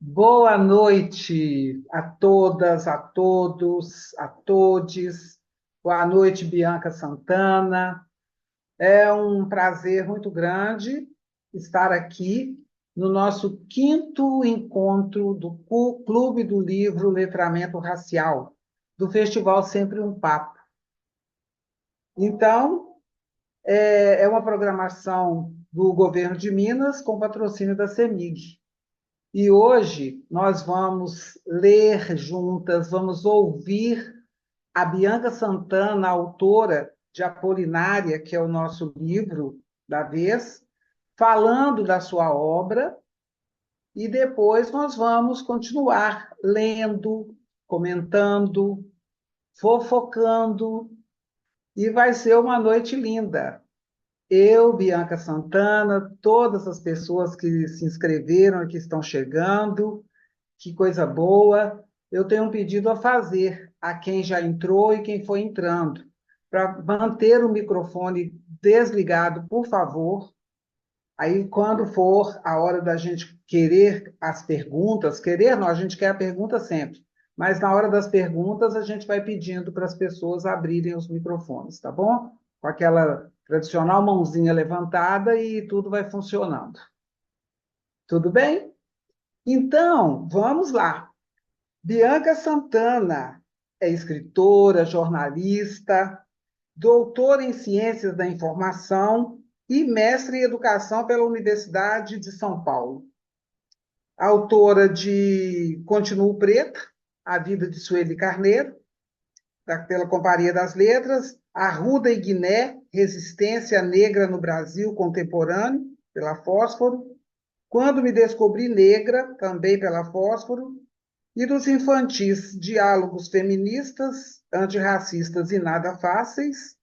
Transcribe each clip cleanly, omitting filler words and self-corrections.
Boa noite a todas, a todos, a todes. Boa noite, Bianca Santana. É um prazer muito grande estar aqui no nosso quinto encontro do Clube do Livro Letramento Racial, do Festival Sempre um Papo. Então, é uma programação do governo de Minas com patrocínio da CEMIG. E hoje nós vamos ler juntas, vamos ouvir a Bianca Santana, autora de Apolinária, que é o nosso livro da vez, falando da sua obra, e depois nós vamos continuar lendo, comentando, fofocando, e vai ser uma noite linda. Eu, Bianca Santana, todas as pessoas que se inscreveram e que estão chegando, que coisa boa. Eu tenho um pedido a fazer a quem já entrou e quem foi entrando, para manter o microfone desligado, por favor. Aí, quando for a hora da gente querer as perguntas, querer não, a gente quer a pergunta sempre, mas na hora das perguntas a gente vai pedindo para as pessoas abrirem os microfones, tá bom? Com aquela tradicional mãozinha levantada e tudo vai funcionando. Tudo bem? Então, vamos lá. Bianca Santana é escritora, jornalista, doutora em Ciências da Informação e mestre em Educação pela Universidade de São Paulo. Autora de Continuo Preta, A Vida de Sueli Carneiro, pela Companhia das Letras, Arruda e Guiné, Resistência Negra no Brasil Contemporâneo, pela Fósforo, Quando Me Descobri Negra, também pela Fósforo, e dos infantis, diálogos feministas, antirracistas e nada fáceis,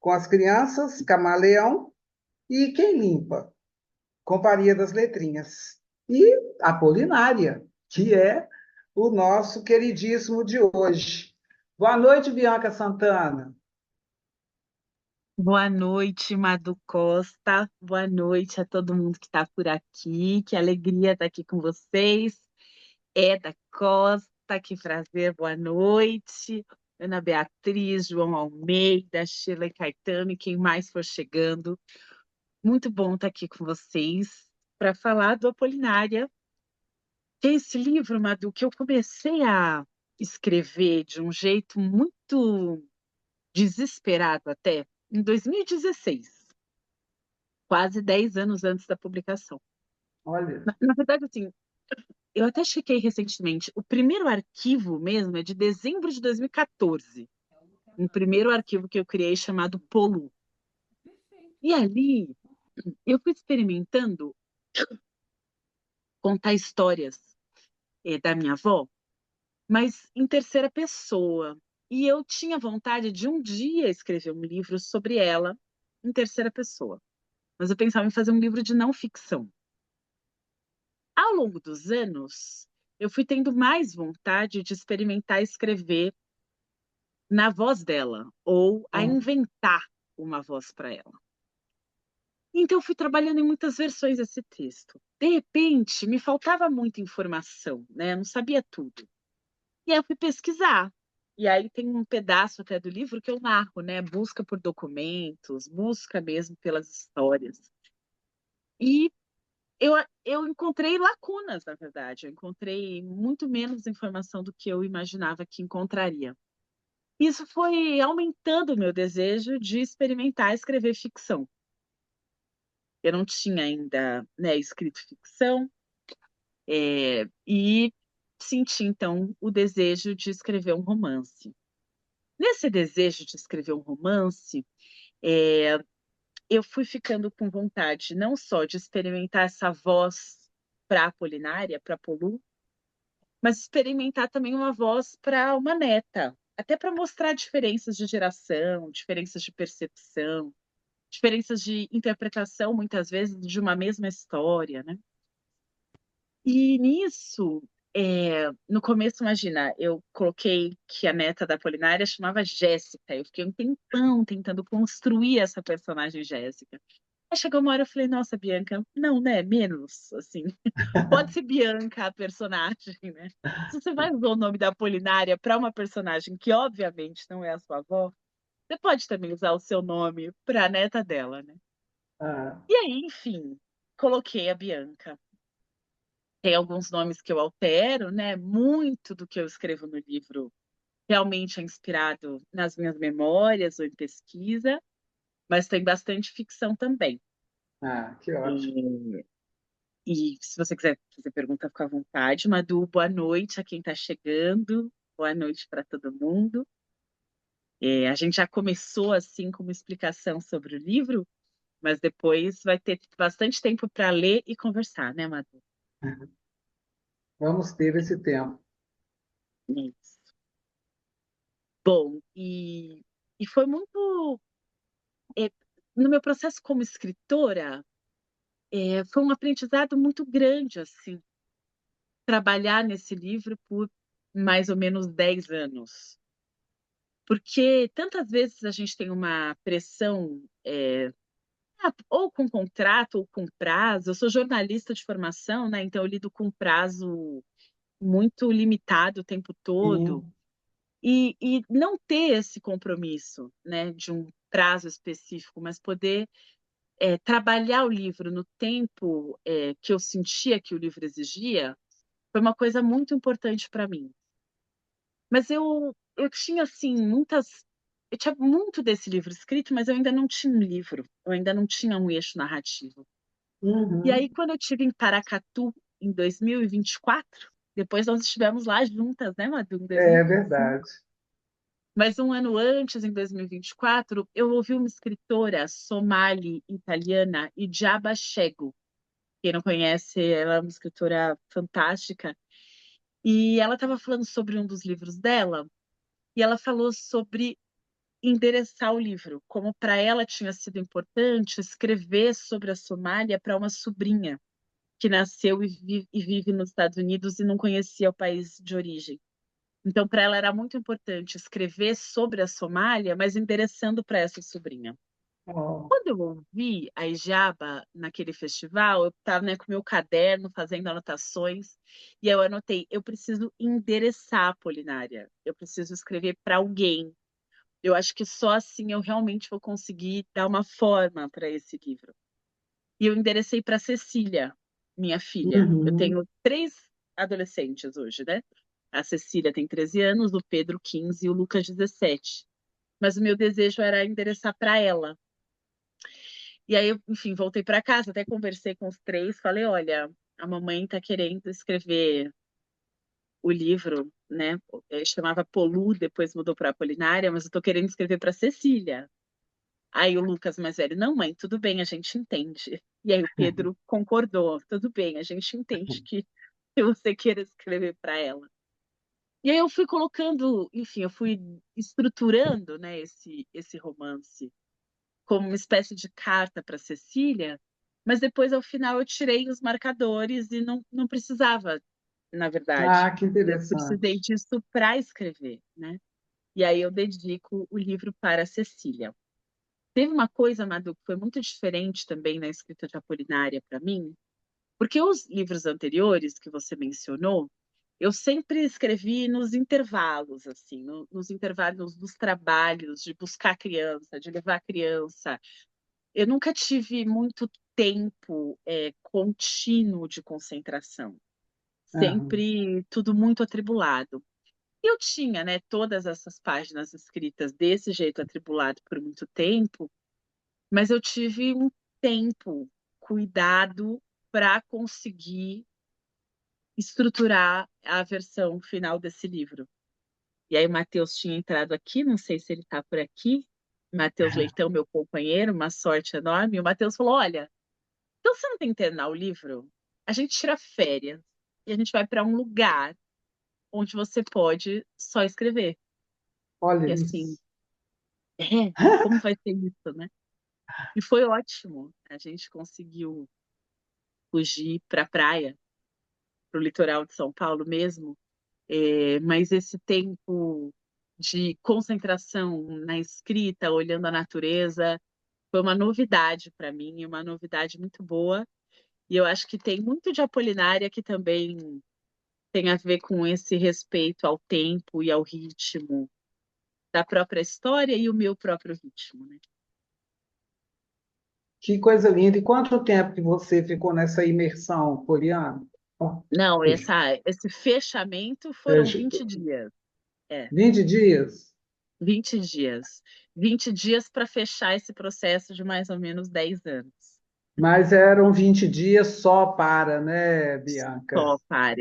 com as crianças, Camaleão e Quem Limpa, Companhia das Letrinhas. E Apolinária, que é o nosso queridíssimo de hoje. Boa noite, Bianca Santana. Boa noite, Madu Costa. Boa noite a todo mundo que está por aqui. Que alegria estar aqui com vocês. Eda Costa, que prazer, boa noite. Ana Beatriz, João Almeida, Sheila Caetano e quem mais for chegando. Muito bom estar aqui com vocês para falar do Apolinária, que é esse livro, Madu, que eu comecei a escrever de um jeito muito desesperado até em 2016. Quase 10 anos antes da publicação. Olha, Na verdade, assim, eu até chequei recentemente. O primeiro arquivo mesmo é de dezembro de 2014. Um primeiro arquivo que eu criei chamado Polu. E ali eu fui experimentando contar histórias da minha avó, mas em terceira pessoa. E eu tinha vontade de um dia escrever um livro sobre ela em terceira pessoa. Mas eu pensava em fazer um livro de não ficção. Ao longo dos anos, eu fui tendo mais vontade de experimentar escrever na voz dela, ou a bom, inventar uma voz para ela. Então, eu fui trabalhando em muitas versões desse texto. De repente, me faltava muita informação, né? Eu não sabia tudo. E aí eu fui pesquisar. E aí tem um pedaço até do livro que eu narro, né? Busca por documentos, busca mesmo pelas histórias. E eu, eu encontrei lacunas, na verdade. Eu encontrei muito menos informação do que eu imaginava que encontraria. Isso foi aumentando o meu desejo de experimentar escrever ficção. Eu não tinha ainda, né, escrito ficção, e senti, então, o desejo de escrever um romance. Nesse desejo de escrever um romance, é, eu fui ficando com vontade não só de experimentar essa voz para Apolinária, para Polu, mas experimentar também uma voz para uma neta, até para mostrar diferenças de geração, diferenças de percepção, diferenças de interpretação, muitas vezes, de uma mesma história, né? E nisso, no começo, imagina, eu coloquei que a neta da Polinária chamava Jéssica. Eu fiquei um tempão tentando construir essa personagem Jéssica. Aí chegou uma hora eu falei, nossa, Bianca, não, né? Menos, assim. Pode ser Bianca a personagem, né? Se você vai usar o nome da Apolinária para uma personagem que obviamente não é a sua avó, você pode também usar o seu nome para a neta dela, né? Ah, E aí, enfim, coloquei a Bianca. Tem alguns nomes que eu altero, né? Muito do que eu escrevo no livro realmente é inspirado nas minhas memórias ou em pesquisa, mas tem bastante ficção também. que ótimo. E, e se você quiser fazer pergunta, fica à vontade. Madu, boa noite a quem está chegando, boa noite para todo mundo. A gente já começou assim com uma explicação sobre o livro, mas depois vai ter bastante tempo para ler e conversar, né, Madu? Vamos ter esse tempo. Isso. Bom, e foi muito. é, no meu processo como escritora, foi um aprendizado muito grande, assim, trabalhar nesse livro por mais ou menos 10 anos. Porque tantas vezes a gente tem uma pressão, ou com contrato, ou com prazo. Eu sou jornalista de formação, né? Então eu lido com prazo muito limitado o tempo todo. Sim. E não ter esse compromisso, né, de um prazo específico, mas poder trabalhar o livro no tempo que eu sentia que o livro exigia, foi uma coisa muito importante para mim. Mas eu tinha, assim, muitas. Eu tinha muito desse livro escrito, mas eu ainda não tinha um livro, eu ainda não tinha um eixo narrativo. E aí, Uhum. quando eu estive em Paracatu, em 2024, depois nós estivemos lá juntas, né, Madu, em É 2025. verdade. Mas um ano antes, em 2024, eu ouvi uma escritora somali-italiana, Ijaba Shego. Quem não conhece, ela é uma escritora fantástica. E ela estava falando sobre um dos livros dela, e ela falou sobre endereçar o livro, como para ela tinha sido importante escrever sobre a Somália para uma sobrinha que nasceu e vive nos Estados Unidos e não conhecia o país de origem. Então, para ela era muito importante escrever sobre a Somália, mas endereçando para essa sobrinha. Oh, Quando eu ouvi a Ijaba naquele festival, eu estava, né, com meu caderno fazendo anotações e eu anotei: eu preciso endereçar a Polinária, eu preciso escrever para alguém. Eu acho que só assim eu realmente vou conseguir dar uma forma para esse livro. E eu enderecei para Cecília, minha filha. Eu uhum. tenho três adolescentes hoje, né? A Cecília tem 13 anos, o Pedro 15 e o Lucas 17. Mas o meu desejo era endereçar para ela. E aí, enfim, voltei para casa, até conversei com os três, falei, olha, a mamãe está querendo escrever o livro, né? Chamava Polu, depois mudou para Apolinária, mas eu estou querendo escrever para Cecília. Aí o Lucas mais velho, não, mãe, tudo bem, a gente entende. E aí o Pedro concordou, tudo bem, a gente entende que você queira escrever para ela. E aí eu fui colocando, enfim, eu fui estruturando, né, esse romance como uma espécie de carta para Cecília, mas depois, ao final, eu tirei os marcadores e não precisava, na verdade. Que Eu precisei interessante. disso para escrever, né? E aí eu dedico o livro para Cecília. Teve uma coisa, Madu, que foi muito diferente também na escrita de Apolinária para mim, porque os livros anteriores que você mencionou, eu sempre escrevi nos intervalos, assim, nos intervalos dos trabalhos, de buscar criança, de levar criança. Eu nunca tive muito tempo contínuo de concentração, Aham. sempre tudo muito atribulado. Eu tinha, né, todas essas páginas escritas desse jeito atribulado por muito tempo, mas eu tive um tempo, cuidado para conseguir estruturar a versão final desse livro. E aí o Matheus tinha entrado aqui, não sei se ele está por aqui. Matheus Leitão, meu companheiro, uma sorte enorme. E o Matheus falou: olha, então você não tem que terminar o livro? A gente tira férias e a gente vai para um lugar onde você pode só escrever. Olha E assim, isso. como vai ser isso, né? E foi ótimo. A gente conseguiu fugir para a praia, para o litoral de São Paulo mesmo. Mas esse tempo de concentração na escrita, olhando a natureza, Foi uma novidade para mim, e uma novidade muito boa. E eu acho que tem muito de Apolinária que também tem a ver com esse respeito ao tempo e ao ritmo da própria história e o meu próprio ritmo, né? Que coisa linda. E quanto tempo que você ficou nessa imersão, Poliana? Ó, Não, deixa- esse fechamento foram deixa- 20 dias. É, 20 dias? 20 dias. 20 dias para fechar esse processo de mais ou menos 10 anos. Mas eram 20 dias só para, né, Bianca? Só para,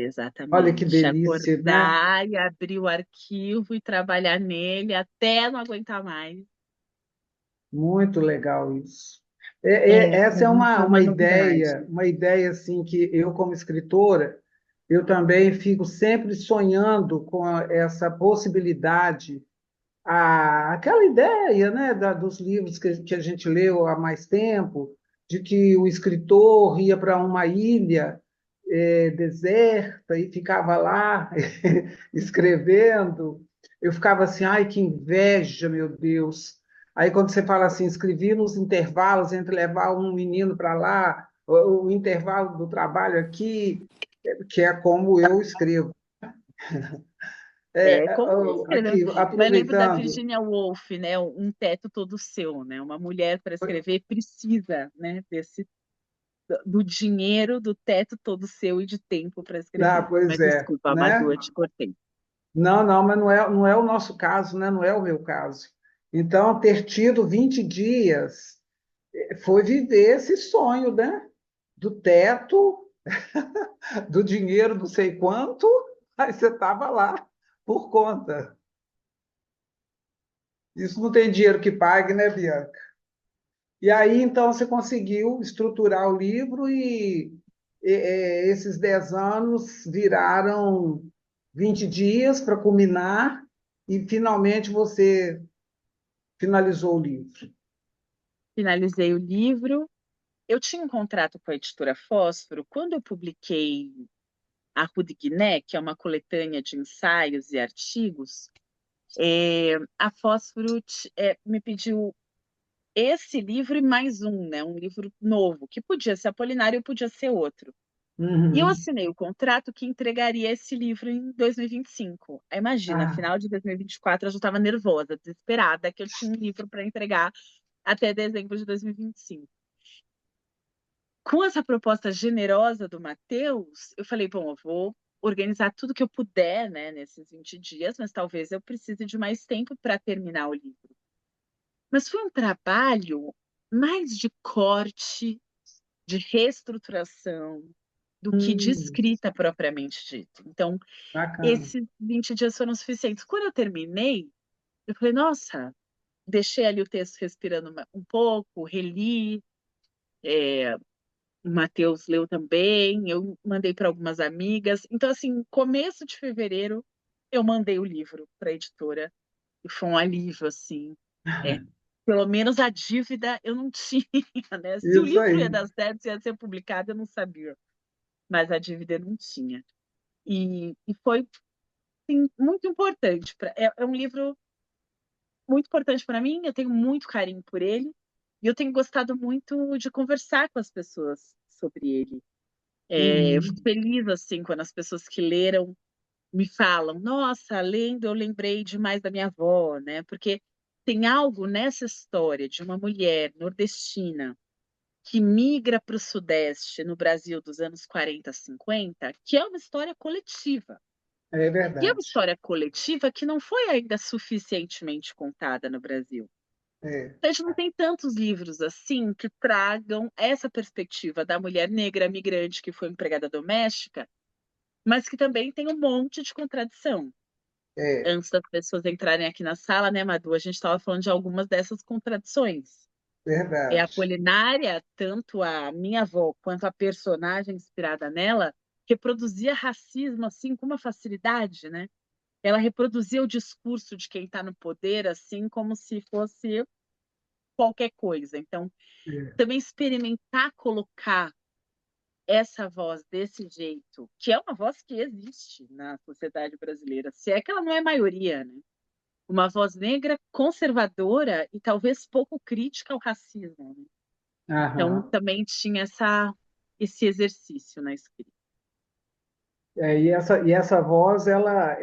Olha que exatamente. delícia, né? Acordar e abrir o arquivo e trabalhar nele até não aguentar mais. Muito legal isso. Para Essa é mim foi uma novidade. uma ideia assim que eu, como escritora, eu também fico sempre sonhando com essa possibilidade, aquela ideia, né, dos livros que a gente leu há mais tempo, de que o escritor ia para uma ilha deserta e ficava lá escrevendo. Eu ficava assim, ai, que inveja, meu Deus. Aí quando você fala assim, escrevi nos intervalos entre levar um menino para lá, o intervalo do trabalho aqui, que é como eu escrevo. É como escrever. Aqui, Mas eu lembro da aproveitando, Virginia Woolf, né? Um teto todo seu, né? Uma mulher para escrever precisa, né? Do dinheiro, do teto todo seu e de tempo para escrever. pois Mas é, desculpa, né? Amador, eu te cortei. Não, não, mas não é o nosso caso, né? Não é o meu caso. Então, ter tido 20 dias foi viver esse sonho, né? Do teto, do dinheiro não sei quanto, aí você estava lá por conta. Isso não tem dinheiro que pague, né, Bianca? E aí, então, você conseguiu estruturar o livro esses 10 anos viraram 20 dias para culminar e finalmente você finalizou o livro. Finalizei o livro. Eu tinha um contrato com a editora Fósforo. Quando eu publiquei a Rue de Guiné, que é uma coletânea de ensaios e artigos, a Fósforo me pediu esse livro e mais um, né? Um livro novo, que podia ser Apolinário ou podia ser outro. E eu Uhum. assinei o contrato que entregaria esse livro em 2025. Aí imagina, Ah, final de 2024 eu já estava nervosa, desesperada, que eu tinha um livro para entregar até dezembro de 2025. Com essa proposta generosa do Matheus, eu falei, bom, eu vou organizar tudo que eu puder, né, nesses 20 dias, mas talvez eu precise de mais tempo para terminar o livro. Mas foi um trabalho mais de corte, de reestruturação, do que de hum, escrita propriamente dito. Então, bacana. esses 20 dias foram suficientes. Quando eu terminei, eu falei, nossa, deixei ali o texto respirando um pouco, reli, o Matheus leu também, eu mandei para algumas amigas. Então, assim, começo de fevereiro, eu mandei o livro para a editora e foi um alívio, assim. É, pelo menos a dívida eu não tinha, né? Se o Isso livro ia aí. dar certo, se ia ser publicado, eu não sabia, mas a dívida eu não tinha. E foi, sim, muito importante. É um livro muito importante para mim, eu tenho muito carinho por ele, e eu tenho gostado muito de conversar com as pessoas sobre ele. Eu fico Uhum. feliz assim quando as pessoas que leram me falam, nossa, lendo eu lembrei demais da minha avó, né? Porque tem algo nessa história de uma mulher nordestina que migra para o Sudeste no Brasil dos anos 40, 50, que é uma história coletiva. É E é uma verdade. história coletiva que não foi ainda suficientemente contada no Brasil. É, A gente não tem tantos livros assim que tragam essa perspectiva da mulher negra migrante que foi empregada doméstica, mas que também tem um monte de contradição. é, Antes das pessoas entrarem aqui na sala, né, Madu? A gente estava falando de algumas dessas contradições. É a verdade. Apolinária, tanto a minha avó quanto a personagem inspirada nela, reproduzia racismo assim com uma facilidade, né? Ela reproduzia o discurso de quem está no poder assim como se fosse qualquer coisa. Então, É, também experimentar colocar essa voz desse jeito, que é uma voz que existe na sociedade brasileira, se é que ela não é maioria, né? uma voz negra conservadora e talvez pouco crítica ao racismo, né? Então, Aham. também tinha esse exercício na escrita. E essa voz, ela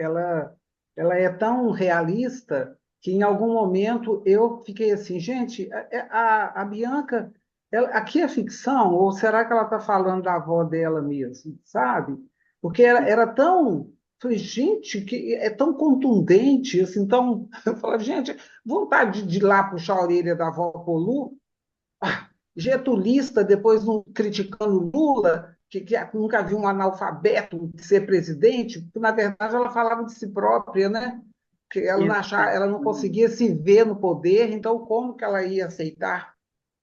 é tão realista que em algum momento eu fiquei assim, gente, a Bianca, aqui é ficção, ou será que ela está falando da avó dela mesmo, sabe? Porque era tão, falei, gente, que é tão contundente, assim, tão, eu falei, gente, vontade de ir lá puxar a orelha da avó Polu, getulista, depois criticando Lula, que nunca viu um analfabeto ser presidente, porque, na verdade, ela falava de si própria, né? Que ela não conseguia Exatamente. se ver no poder, então como que ela ia aceitar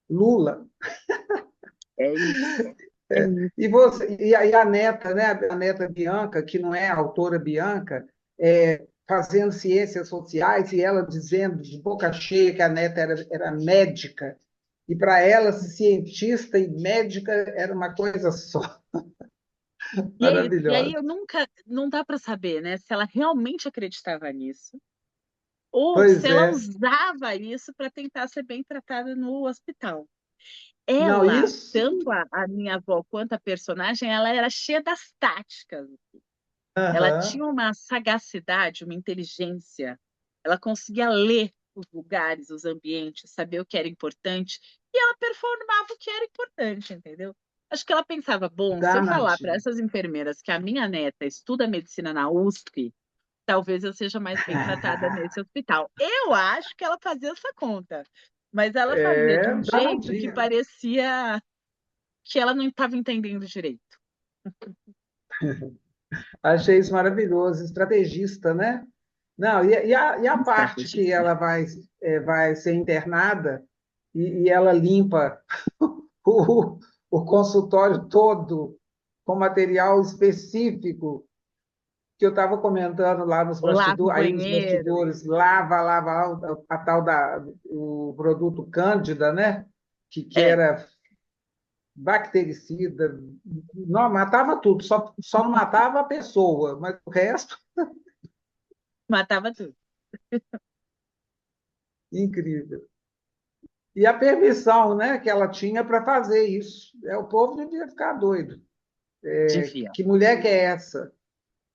Lula? É isso. É isso. E a neta, né? A neta Bianca, que não é a autora Bianca, fazendo ciências sociais e ela dizendo de boca cheia que a neta era médica, e para ela, cientista e médica era uma coisa só. E é isso. E aí Maravilhosa. eu nunca, não dá para saber, né, se ela realmente acreditava nisso ou se Pois ela é. usava isso para tentar ser bem tratada no hospital. Não, Ela, isso. tanto a minha avó quanto a personagem, ela era cheia das táticas. Ela Aham. tinha uma sagacidade, uma inteligência. Ela conseguia ler os lugares, os ambientes, saber o que era importante, e ela performava o que era importante, entendeu? Acho que ela pensava, bom, se eu falar para Danadinho. essas enfermeiras que a minha neta estuda medicina na USP, talvez eu seja mais bem tratada nesse hospital. Eu acho que ela fazia essa conta, mas ela fazia de É um jeito que danadinha. parecia que ela não estava entendendo direito. Achei isso maravilhoso. Estrategista, né? Não, e a parte que Estrategista. ela vai ser internada e ela limpa o, o consultório todo com material específico que eu estava comentando lá nos Lava o bastidores, aí nos banheiro. bastidores, lava a tal o produto Cândida, né? Que É, era bactericida, não, matava tudo, só não matava a pessoa, mas o resto, matava tudo. incrível. E a permissão, né, que ela tinha para fazer isso. O povo devia ficar doido. Devia. Que mulher que é essa?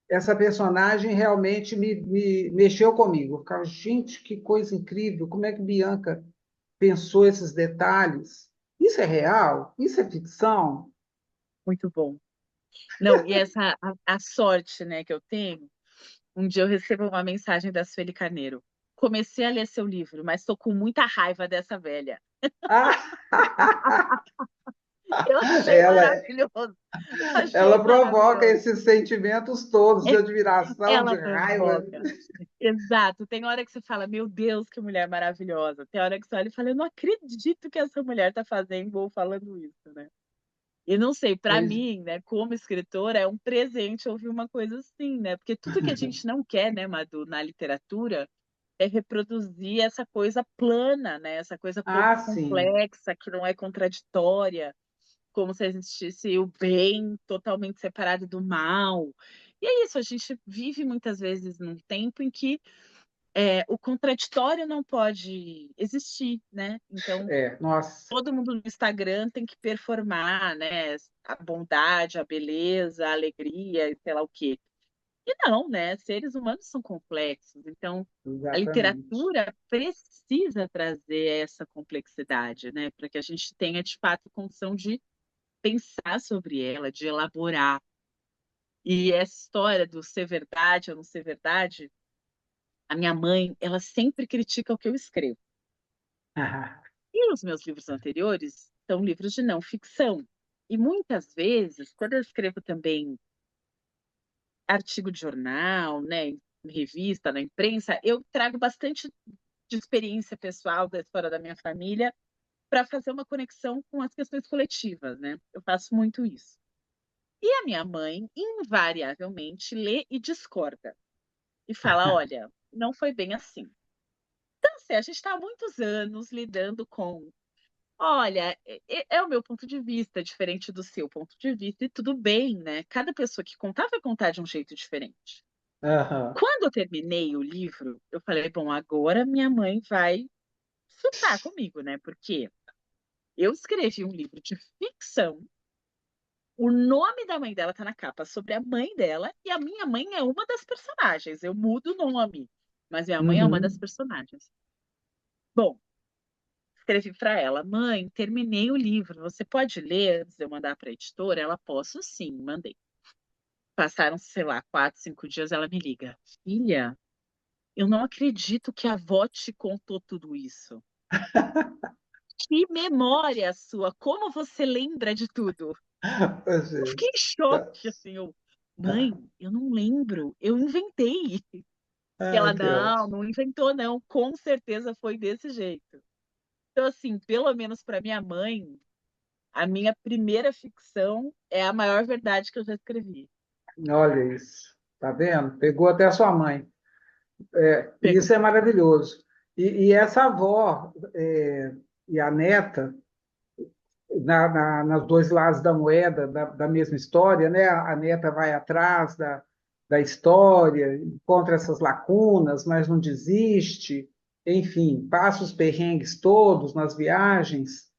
Essa personagem realmente me mexeu comigo. Eu ficava, gente, que coisa incrível, como é que Bianca pensou esses detalhes? Isso é real? Isso é ficção? Muito bom. Não, e a sorte, né, que eu tenho, um dia eu recebo uma mensagem da Sueli Carneiro. Comecei a ler seu livro, mas estou com muita raiva dessa velha. Ah, Eu achei ela, maravilhoso. Achei ela provoca maravilhoso. esses sentimentos todos de É, admiração, de ela raiva. provoca. Exato. Tem hora que você fala, meu Deus, que mulher maravilhosa. Tem hora que você olha e fala, eu não acredito que essa mulher está fazendo ou falando isso, né? E não sei, para Pois, mim, né, como escritora, é um presente ouvir uma coisa assim, né? Porque tudo que a gente não quer, né, Madu, na literatura, é reproduzir essa coisa plana, né? Essa coisa pouco sim, complexa, que não é contraditória, como se existisse o bem totalmente separado do mal. E é isso, a gente vive muitas vezes num tempo em que o contraditório não pode existir, né? Então, nossa, todo mundo no Instagram tem que performar, né? A bondade, a beleza, a alegria, e sei lá o quê. E não, né? Seres humanos são complexos. Então, a exatamente. literatura precisa trazer essa complexidade, né? Para que a gente tenha, de fato, condição de pensar sobre ela, de elaborar. E essa história do ser verdade ou não ser verdade, a minha mãe, ela sempre critica o que eu escrevo. E os meus livros anteriores são livros de não ficção. E muitas vezes, quando eu escrevo também artigo de jornal, né, em revista, na imprensa, eu trago bastante de experiência pessoal da história da minha família para fazer uma conexão com as questões coletivas, né? Eu faço muito isso. E a minha mãe, invariavelmente, lê e discorda. E fala: olha, não foi bem assim. Então, assim, a gente está há muitos anos lidando com. Olha, é o meu ponto de vista, diferente do seu ponto de vista, e tudo bem, né? Cada pessoa que contar vai contar de um jeito diferente. Aham. Quando eu terminei o livro, eu falei, bom, agora minha mãe vai surtar comigo, né? Porque eu escrevi um livro de ficção, o nome da mãe dela tá na capa sobre a mãe dela, e a minha mãe é uma das personagens. Eu mudo o nome, mas minha mãe é uma das Uhum. personagens. Bom, escrevi para ela, mãe, terminei o livro. Você pode ler antes de eu mandar para a editora? Ela, posso sim, mandei. Passaram, sei lá, 4, 5 dias, ela me liga. Filha, eu não acredito que a avó te contou tudo isso. Que memória sua! Como você lembra de tudo? Pois Eu é. fiquei em choque, assim, mãe, eu não lembro, eu inventei. E Ah, ela, que não, ótimo. não inventou, não, com certeza foi desse jeito. Então, assim, pelo menos para minha mãe, a minha primeira ficção é a maior verdade que eu já escrevi. Olha isso. Tá vendo? Pegou até a sua mãe. Pegou. Isso é maravilhoso. E essa avó e a neta, nos dois lados da moeda, da mesma história, né? A neta vai atrás da história, encontra essas lacunas, mas não desiste, enfim, passa os perrengues todos nas viagens.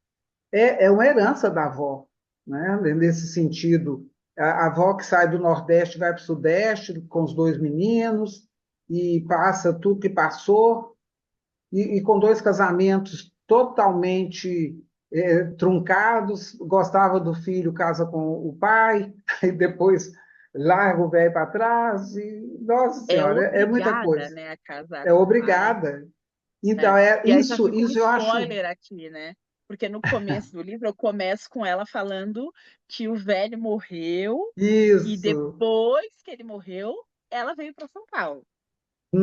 É uma herança da avó, né? Nesse sentido. A avó que sai do Nordeste vai para o Sudeste com os dois meninos e passa tudo que passou, e com dois casamentos totalmente truncados, gostava do filho, casa com o pai, e depois larga o velho para trás, e, nossa É Senhora, é muita obrigada, coisa. né, a casar É com o pai. obrigada. Então, É. é E aí já fica um isso eu acho. spoiler aqui, né? Porque no começo do livro eu começo com ela falando que o velho morreu e Isso. depois que ele morreu, ela veio para São Paulo.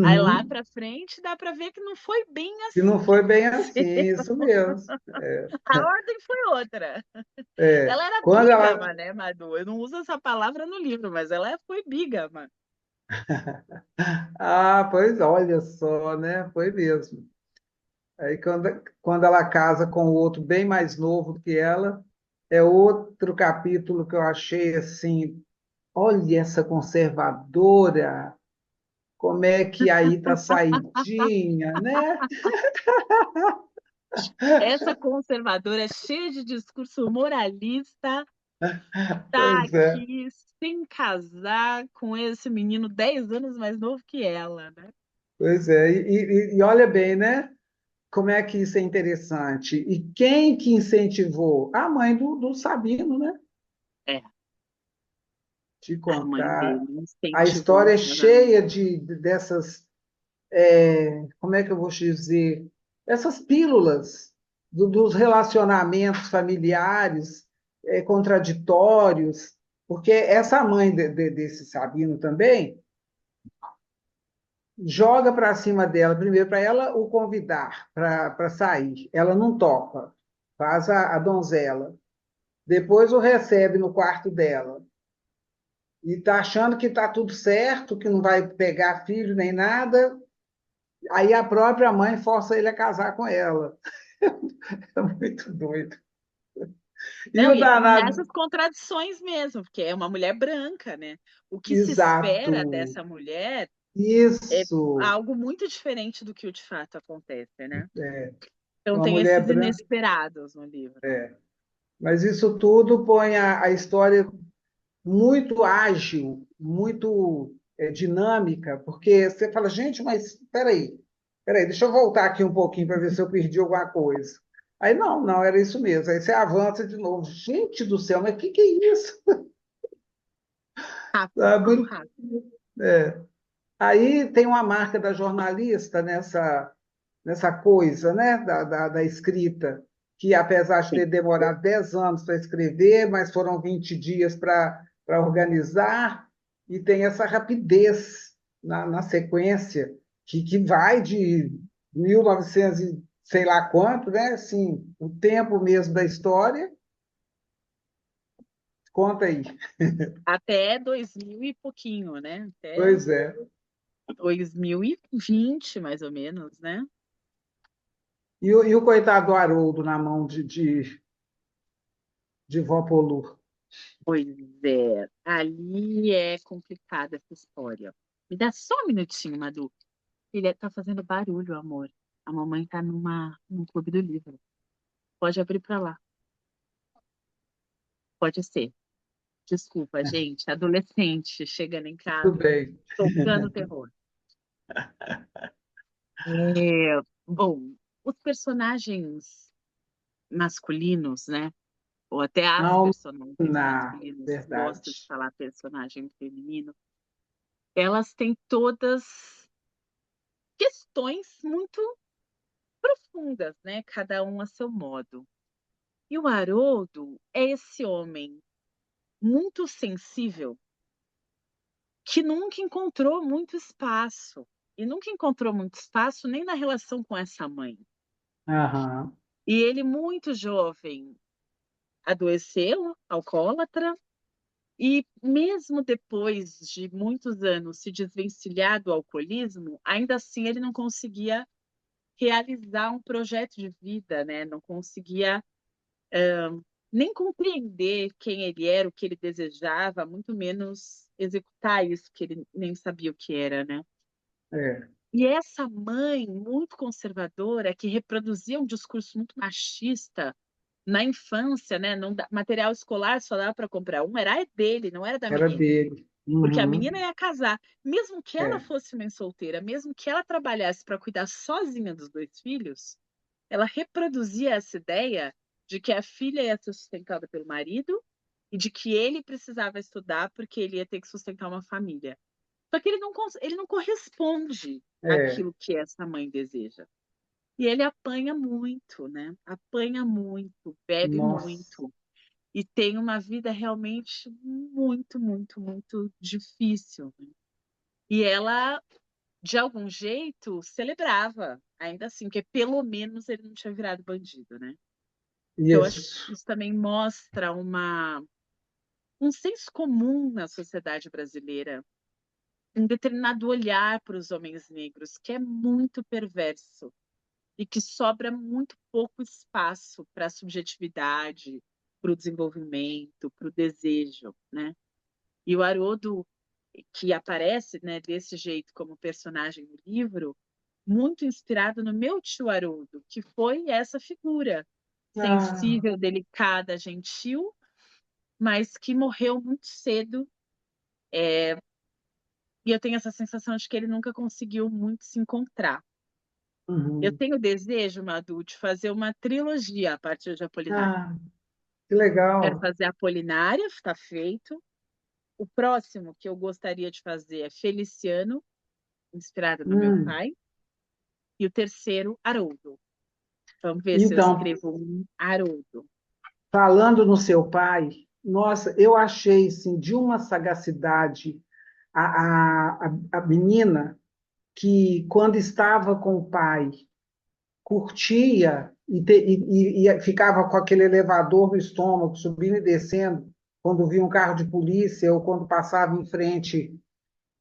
Aí lá Uhum. para frente dá para ver que não foi bem E assim não que foi bem assim, aconteceu. isso mesmo. A ordem foi outra. É. Ela era Quando ela. bígama, né, Madu? Eu não uso essa palavra no livro, mas ela foi bígama. Ah, pois olha só, né? Foi mesmo. Aí quando ela casa com o outro bem mais novo do que ela, é outro capítulo que eu achei assim, olha essa conservadora, como é que aí tá saidinha, né? Essa conservadora cheia de discurso moralista tá Pois é, aqui sem casar com esse menino 10 anos mais novo que ela, né? pois é. E olha bem, né? Como é que isso é interessante. E quem que incentivou? A mãe do Sabino, né? É, Te a mãe contar. dele A incentivou o história é casamento. cheia dessas, como é que eu vou te dizer? Essas pílulas dos relacionamentos familiares contraditórios, porque essa mãe desse Sabino também joga para cima dela, primeiro para ela o convidar para sair. Ela não topa, faz a donzela. Depois o recebe no quarto dela. E está achando que está tudo certo, que não vai pegar filho nem nada. Aí a própria mãe força ele a casar com ela. É muito doido. E Não, o e assim, danado, nessas contradições mesmo, porque é uma mulher branca, né? O que se espera exato, dessa mulher é isso, algo muito diferente do que de fato acontece, né? é, Então uma tem mulher esses branca. inesperados no livro. Mas isso tudo põe a história muito ágil, muito dinâmica, porque você fala, gente, mas espera aí, deixa eu voltar aqui um pouquinho para ver se eu perdi alguma coisa. Aí, não, não, era isso mesmo. Aí você avança de novo. Gente do céu, mas o que é isso? Rápido, tudo Sabe? rápido. É. Aí tem uma marca da jornalista nessa coisa, né, da escrita, que apesar de Sim. ter demorado 10 anos para escrever, mas foram 20 dias para organizar, e tem essa rapidez na sequência, que vai de 1900 e sei lá quanto, né, assim, o tempo mesmo da história. Conta aí. Até 2000 e pouquinho, né? Até Pois é. 2020, mais ou menos, né? E o coitado do Haroldo na mão de Vó Polur. Pois é, ali é complicada essa história. Me dá só um minutinho, Madu. Ele tá fazendo barulho, amor. A mamãe tá num clube do livro. Pode abrir pra lá. Pode ser. Desculpa, gente. Adolescente chegando em Tudo casa, bem. tocando terror. É, bom, os personagens masculinos, né? Ou até as Não, personagens na masculinas, gosto de verdade. falar personagem feminino, elas têm todas questões muito profundas, né? Cada um a seu modo. E o Haroldo é esse homem muito sensível que nunca encontrou muito espaço. E nunca encontrou muito espaço nem na relação com essa mãe. Aham. E ele, muito jovem, adoeceu, alcoólatra, e mesmo depois de muitos anos se desvencilhar do alcoolismo, ainda assim ele não conseguia realizar um projeto de vida, né? Não conseguia nem compreender quem ele era, o que ele desejava, muito menos executar isso que ele nem sabia o que era, né? É. E essa mãe muito conservadora que reproduzia um discurso muito machista na infância, né? Não dá- material escolar só dava para comprar um, era dele, não era da Era menina. dele. Porque a Uhum. menina ia casar. Mesmo que ela É. fosse mãe solteira, mesmo que ela trabalhasse para cuidar sozinha dos dois filhos, ela reproduzia essa ideia de que a filha ia ser sustentada pelo marido e de que ele precisava estudar porque ele ia ter que sustentar uma família. Só que ele não corresponde É. àquilo que essa mãe deseja. E ele apanha muito, né? Apanha muito, bebe Nossa. muito. E tem uma vida realmente muito, muito, muito difícil, né? E ela, de algum jeito, celebrava, ainda assim, que pelo menos ele não tinha virado bandido, né? Então, eu acho que Isso. isso também mostra um senso comum na sociedade brasileira, um determinado olhar para os homens negros, que é muito perverso e que sobra muito pouco espaço para a subjetividade, para o desenvolvimento, para o desejo, né? E o Haroldo, que aparece, né, desse jeito como personagem no livro, muito inspirado no meu tio Haroldo, que foi essa figura Ah. sensível, delicada, gentil, mas que morreu muito cedo. E eu tenho essa sensação de que ele nunca conseguiu muito se encontrar. Eu Uhum. tenho o desejo, Madu, de fazer uma trilogia a partir de Apolinário. Ah, que Quero legal. fazer Apolinária, está feito. O próximo que eu gostaria de fazer é Feliciano, inspirado no meu Hum. pai. E o terceiro, Haroldo. Vamos ver se eu Então, escrevo um Haroldo. falando no seu pai, nossa, eu achei assim, de uma sagacidade a menina que, quando estava com o pai, curtia e ficava com aquele elevador no estômago, subindo e descendo, quando via um carro de polícia ou quando passava em frente,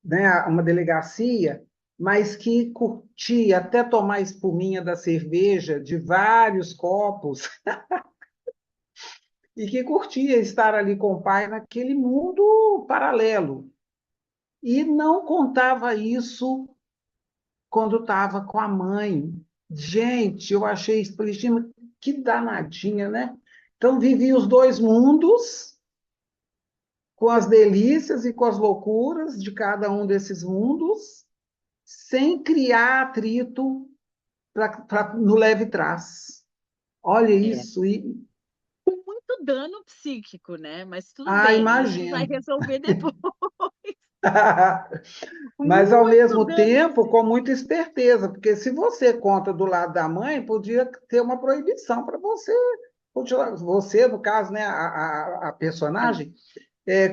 né, a uma delegacia, mas que curtia até tomar a espuminha da cerveja de vários copos e que curtia estar ali com o pai naquele mundo paralelo. E não contava isso quando estava com a mãe. Gente, eu achei explícito, que danadinha, né? Então, vivi os dois mundos, com as delícias e com as loucuras de cada um desses mundos, sem criar atrito no leve trás. Olha É. isso. Com muito dano psíquico, né? Mas tudo bem, isso vai Imagino. resolver depois. Mas, ao Muito mesmo dano tempo, com psíquico. muita esperteza, porque se você conta do lado da mãe, podia ter uma proibição para você continuar, você, no caso, né, a Sim, personagem,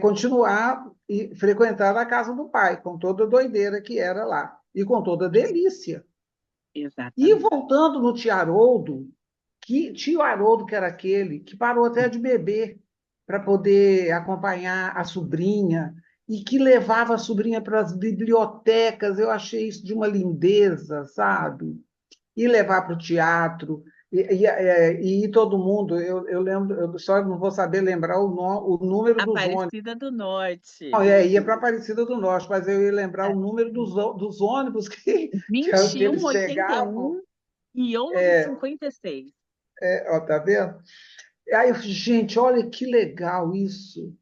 continuar e frequentar a casa do pai, com toda a doideira que era lá, e com toda a delícia. E exatamente. voltando no tio Haroldo, que tio Haroldo que era aquele que parou até de beber para poder acompanhar a sobrinha e que levava a sobrinha para as bibliotecas, eu achei isso de uma lindeza, sabe? E levar para o teatro. E todo mundo, eu lembro, eu só não vou saber lembrar o número dos ônibus. Aparecida do Norte. Não, ia para Aparecida do Norte, mas eu ia lembrar o número dos ônibus que eles 21, 81 chegavam. e 11:56. Ó, tá vendo? Aí, gente, olha que legal isso.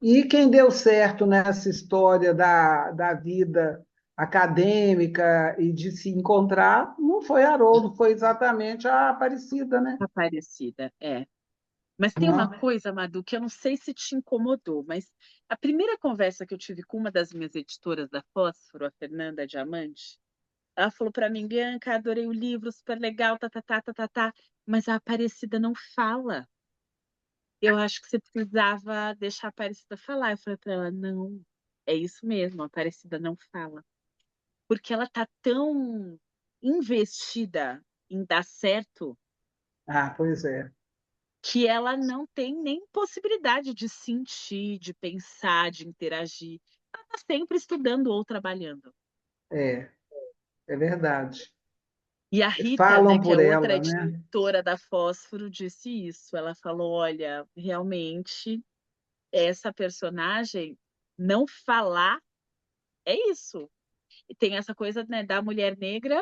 E quem deu certo nessa história da vida acadêmica e de se encontrar não foi Haroldo, foi exatamente a Aparecida, né? Aparecida, é. Mas tem uma Não. coisa, Madu, que eu não sei se te incomodou, mas a primeira conversa que eu tive com uma das minhas editoras da Fósforo, a Fernanda Diamante, ela falou para mim: Bianca, adorei o livro, super legal, tá, tá, tá, tá, tá, tá, mas a Aparecida não fala. Eu acho que você precisava deixar a Aparecida falar. Eu falei para ela: não, é isso mesmo, a Aparecida não fala. Porque ela tá tão investida em dar certo Ah, pois é. que ela não tem nem possibilidade de sentir, de pensar, de interagir. Ela está sempre estudando ou trabalhando. É, é verdade. E a Rita, né, Falam que é por outra ela, né? editora da Fósforo, disse isso. Ela falou: olha, realmente, essa personagem não falar é isso. E tem essa coisa, né, da mulher negra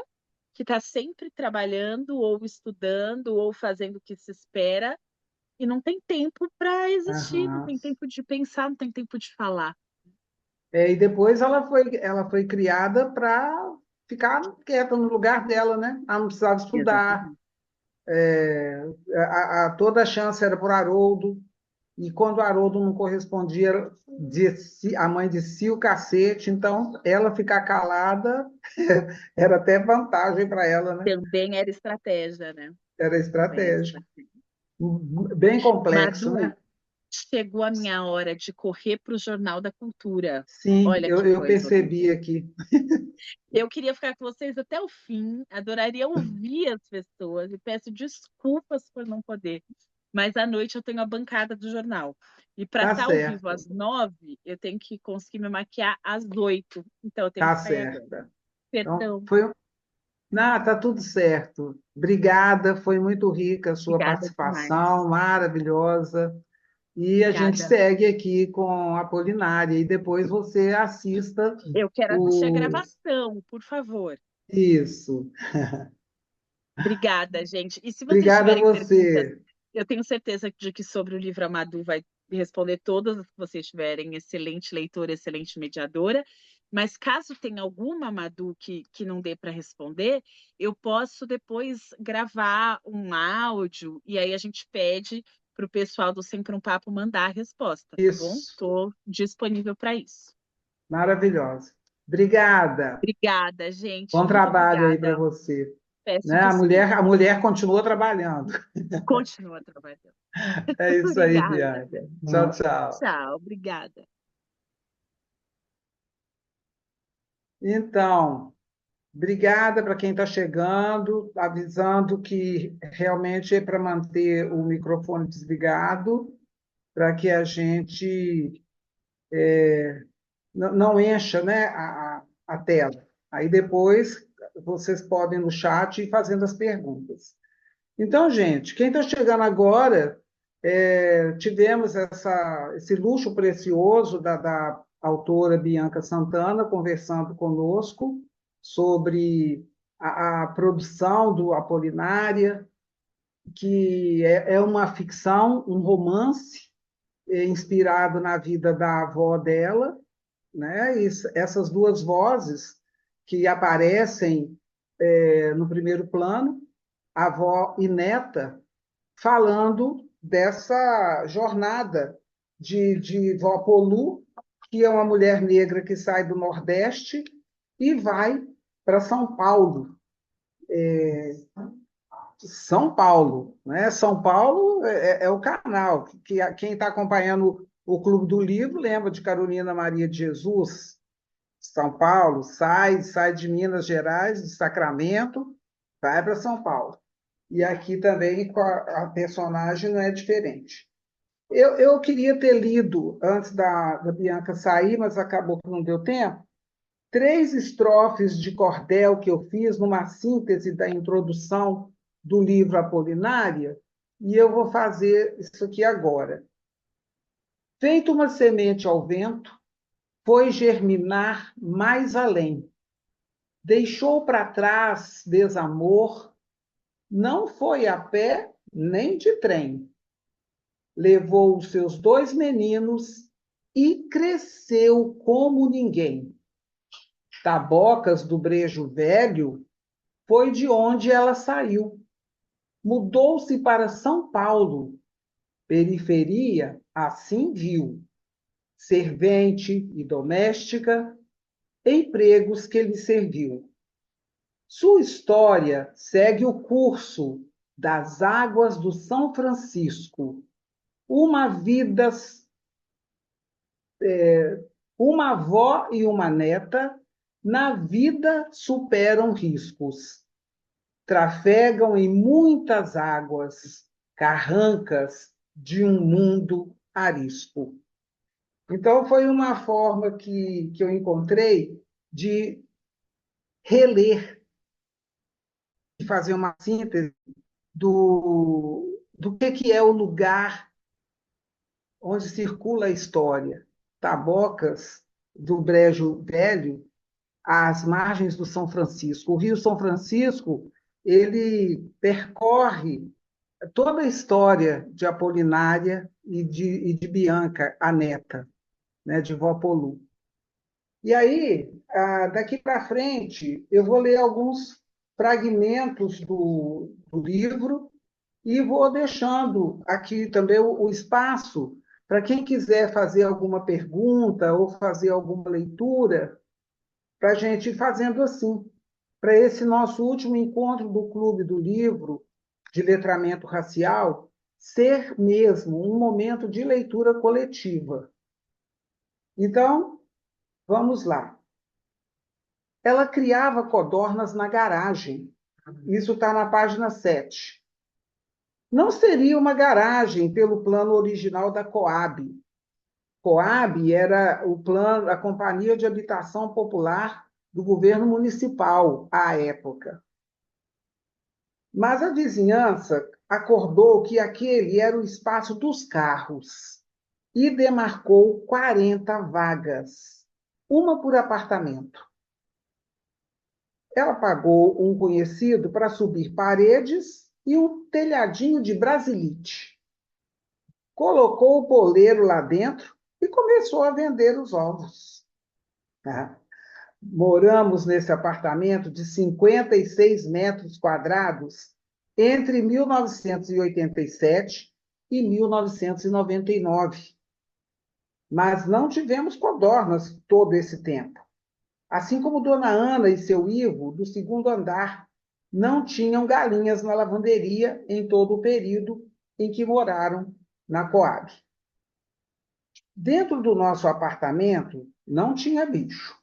que está sempre trabalhando, ou estudando, ou fazendo o que se espera, e não tem tempo para existir, não Aham. tem tempo de pensar, não tem tempo de falar. E depois ela foi criada para ficar quieta no lugar dela, né? Ela não precisava estudar. Exatamente. Toda a chance era para o Haroldo. E quando o Haroldo não correspondia, a mãe descia o cacete. Então, ela ficar calada era até vantagem para ela, né? Também era estratégia, né? Era Também era estratégico. estratégia. Bem complexo, Madu, né? chegou a minha hora de correr para o Jornal da Cultura. Sim, Olha que eu coisa percebi horrível. aqui. Eu queria ficar com vocês até o fim, adoraria ouvir as pessoas e peço desculpas por não poder. Mas à noite eu tenho a bancada do jornal. E para Tá estar ao vivo certo, às 9, eu tenho que conseguir me maquiar às 8. Então eu tenho tá que sair agora. certa. Então, Perdão. não, tá tudo certo. Obrigada, foi muito rica a sua Obrigada demais. participação, maravilhosa. E a gente Obrigada. segue aqui com a Apolinária e depois você assista Eu quero assistir a o. gravação, por favor. Isso. Obrigada, gente. E se vocês Obrigada a tiverem perguntas, você. eu tenho certeza de que sobre o livro a Madu vai responder todas as que vocês tiverem. Excelente leitora, excelente mediadora. Mas caso tenha alguma, Madu, que não dê para responder, eu posso depois gravar um áudio e aí a gente pede para o pessoal do Sempre um Papo mandar a resposta, tá bom? Isso. Estou disponível para isso. Maravilhosa. Obrigada. Obrigada, gente. Bom Muito trabalho aí para obrigada. você. Peço Né? A desculpas. mulher continua trabalhando. Continua trabalhando. É isso aí, Obrigada. Bianca. Tchau, tchau. Tchau, obrigada. Então, obrigada para quem está chegando, avisando que realmente é para manter o microfone desligado, para que a gente não encha, né, a tela. Aí depois vocês podem no chat ir fazendo as perguntas. Então, gente, quem está chegando agora, tivemos esse luxo precioso da autora Bianca Santana conversando conosco sobre a produção do Apolinária, que é uma ficção, um romance inspirado na vida da avó dela, né? E essas duas vozes que aparecem no primeiro plano, avó e neta, falando dessa jornada de Vó Polu, que é uma mulher negra que sai do Nordeste e vai para São Paulo. São Paulo, né? São Paulo é o canal. Quem está acompanhando o Clube do Livro lembra de Carolina Maria de Jesus, São Paulo, sai de Minas Gerais, de Sacramento, vai para São Paulo. E aqui também a personagem não é diferente. Eu queria ter lido antes da Bianca sair, mas acabou que não deu tempo. 3 estrofes de cordel que eu fiz numa síntese da introdução do livro Apolinária, e eu vou fazer isso aqui agora. Feito uma semente ao vento, foi germinar mais além. Deixou para trás desamor, não foi a pé nem de trem. Levou os seus 2 meninos e cresceu como ninguém. Tabocas do Brejo Velho foi de onde ela saiu. Mudou-se para São Paulo, periferia, assim viu. Servente e doméstica, empregos que lhe serviu. Sua história segue o curso das águas do São Francisco. Uma vida, uma avó e uma neta, na vida superam riscos. Trafegam em muitas águas, carrancas de um mundo arisco. Então, foi uma forma que eu encontrei de reler, de fazer uma síntese do que é o lugar onde circula a história. Tabocas do Brejo Velho, às margens do São Francisco. O Rio São Francisco, ele percorre toda a história de Apolinária e de Bianca, a neta, né, de Vó Polu. E aí, daqui para frente, eu vou ler alguns fragmentos do livro e vou deixando aqui também o espaço para quem quiser fazer alguma pergunta ou fazer alguma leitura, para a gente ir fazendo assim, para esse nosso último encontro do Clube do Livro de Letramento Racial ser mesmo um momento de leitura coletiva. Então, vamos lá. Ela criava codornas na garagem. Isso está na página 7. Não seria uma garagem pelo plano original da Coab. Coab era o plano, a Companhia de Habitação Popular do governo municipal à época. Mas a vizinhança acordou que aquele era o espaço dos carros e demarcou 40 vagas, uma por apartamento. Ela pagou um conhecido para subir paredes e um telhadinho de brasilite. Colocou o poleiro lá dentro e começou a vender os ovos. Tá? Moramos nesse apartamento de 56 metros quadrados entre 1987 e 1999. Mas não tivemos codornas todo esse tempo. Assim como Dona Ana e seu Ivo, do segundo andar, não tinham galinhas na lavanderia em todo o período em que moraram na Coab. Dentro do nosso apartamento não tinha bicho.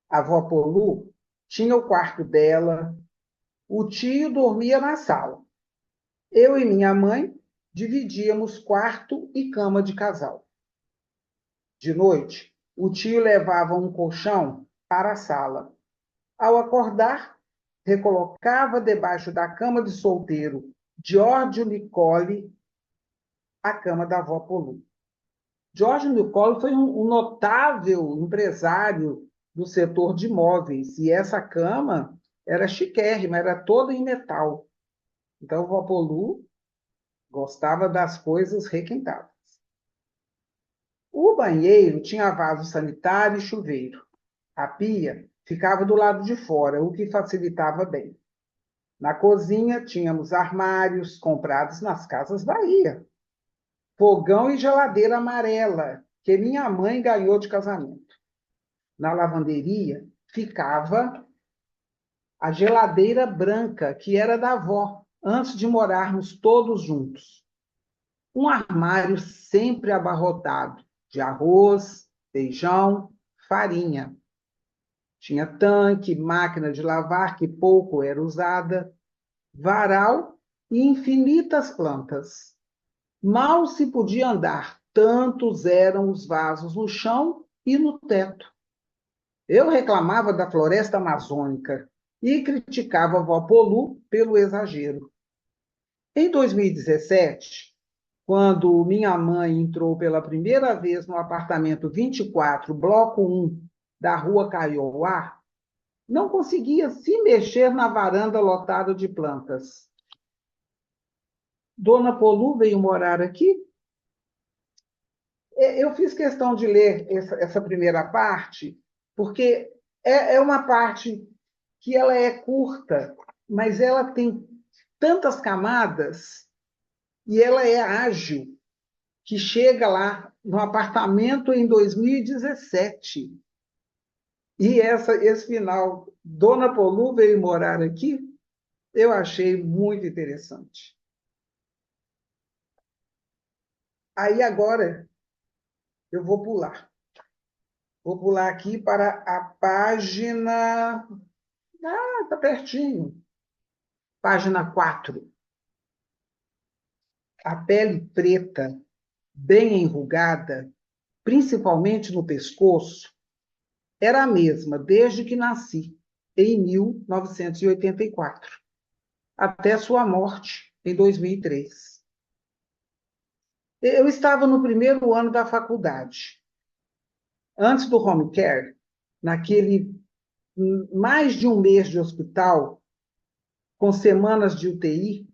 A avó Polu tinha o quarto dela, o tio dormia na sala. Eu e minha mãe dividíamos quarto e cama de casal. De noite, o tio levava um colchão para a sala. Ao acordar, recolocava debaixo da cama de solteiro Giorgio Nicoli a cama da avó Polu. Giorgio Nicoli foi um notável empresário do setor de móveis, e essa cama era chiquérrima, era toda em metal. Então, a vó Polu gostava das coisas requintadas. O banheiro tinha vaso sanitário e chuveiro. A pia ficava do lado de fora, o que facilitava bem. Na cozinha, tínhamos armários comprados nas Casas Bahia, fogão e geladeira amarela, que minha mãe ganhou de casamento. Na lavanderia, ficava a geladeira branca, que era da avó, antes de morarmos todos juntos. Um armário sempre abarrotado de arroz, feijão, farinha. Tinha tanque, máquina de lavar, que pouco era usada, varal e infinitas plantas. Mal se podia andar, tantos eram os vasos no chão e no teto. Eu reclamava da floresta amazônica, e criticava a vó Polu pelo exagero. Em 2017, quando minha mãe entrou pela primeira vez no apartamento 24, bloco 1 da rua Caiuá, não conseguia se mexer na varanda lotada de plantas. Dona Polu veio morar aqui. Eu fiz questão de ler essa primeira parte, porque é uma parte que ela é curta, mas ela tem tantas camadas e ela é ágil, que chega lá no apartamento em 2017. E esse final, Dona Polu veio morar aqui, eu achei muito interessante. Aí agora eu vou pular. Vou pular aqui para a página. Ah, está pertinho. Página 4. A pele preta, bem enrugada, principalmente no pescoço, era a mesma desde que nasci, em 1984, até sua morte, em 2003. Eu estava no primeiro ano da faculdade. Antes do home care, naquele mais de um mês de hospital, com semanas de UTI,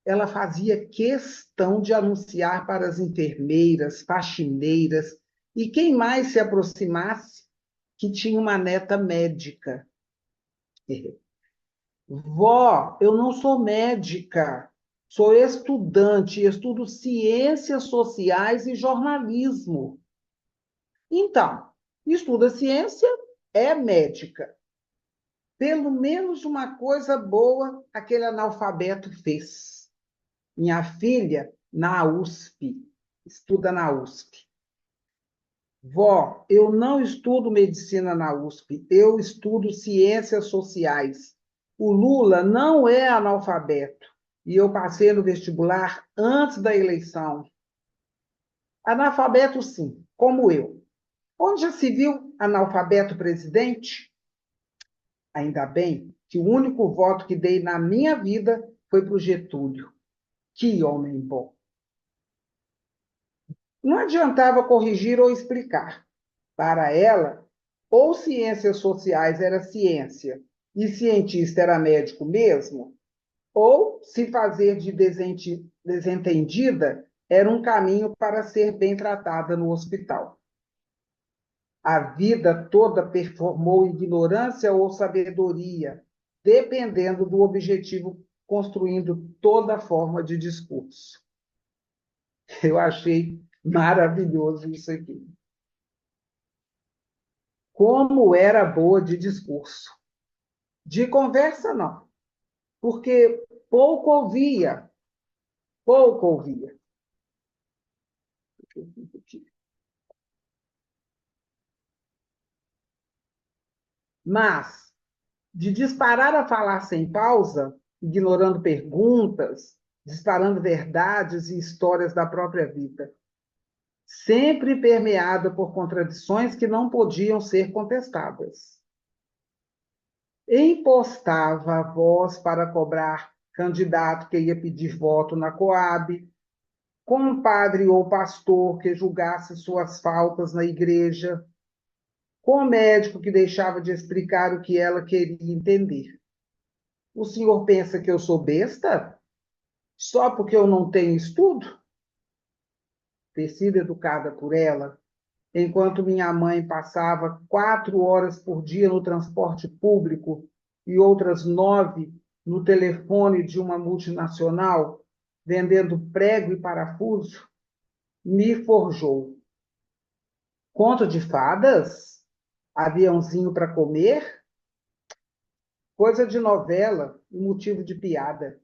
ela fazia questão de anunciar para as enfermeiras, faxineiras e quem mais se aproximasse que tinha uma neta médica. Vó, eu não sou médica, sou estudante, estudo ciências sociais e jornalismo. Então, estuda ciência, é médica. Pelo menos uma coisa boa aquele analfabeto fez. Minha filha, na USP, estuda na USP. Vó, eu não estudo medicina na USP, eu estudo ciências sociais. O Lula não é analfabeto e eu passei no vestibular antes da eleição. Analfabeto, sim, como eu. Onde já se viu analfabeto presidente? Ainda bem que o único voto que dei na minha vida foi para o Getúlio. Que homem bom! Não adiantava corrigir ou explicar. Para ela, ou ciências sociais era ciência e cientista era médico mesmo, ou se fazer de desentendida era um caminho para ser bem tratada no hospital. A vida toda performou ignorância ou sabedoria, dependendo do objetivo, construindo toda forma de discurso. Eu achei maravilhoso isso aqui. Como era boa de discurso. De conversa, não, porque pouco ouvia, pouco ouvia. Mas, de disparar a falar sem pausa, ignorando perguntas, disparando verdades e histórias da própria vida, sempre permeada por contradições que não podiam ser contestadas. Impostava a voz para cobrar candidato que ia pedir voto na Coab, com um padre ou pastor que julgasse suas faltas na igreja, com o médico que deixava de explicar o que ela queria entender. O senhor pensa que eu sou besta? Só porque eu não tenho estudo? Ter sido educada por ela, enquanto minha mãe passava 4 horas por dia no transporte público e outras 9 no telefone de uma multinacional, vendendo prego e parafuso, me forjou. Conto de fadas? Aviãozinho para comer? Coisa de novela e motivo de piada.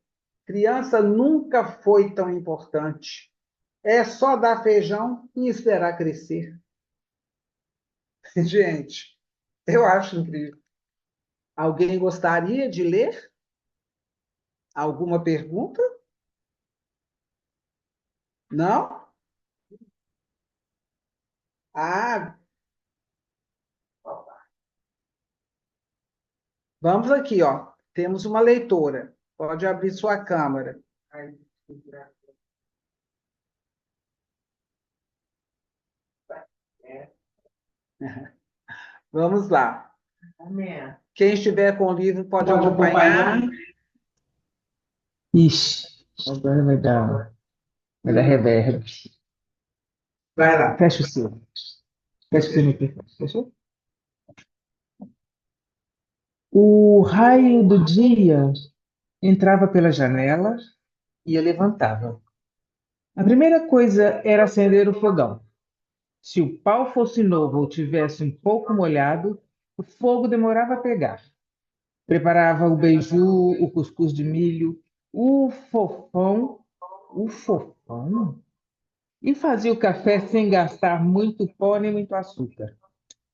Criança nunca foi tão importante. É só dar feijão e esperar crescer. Gente, eu acho incrível. Alguém gostaria de ler? Alguma pergunta? Não? Ah, Vamos aqui, ó. Temos uma leitora. Pode abrir sua câmera. Vamos lá. Quem estiver com o livro pode Pode acompanhar. acompanhar. Ixi, agora vai dar reverb. Vai lá. Fecha o seu. Fecha o seu microfone. Fechou? O raio do dia entrava pela janela e eu levantava. A primeira coisa era acender o fogão. Se o pau fosse novo ou tivesse um pouco molhado, o fogo demorava a pegar. Preparava o beiju, o cuscuz de milho, o fofão, e fazia o café sem gastar muito pó nem muito açúcar.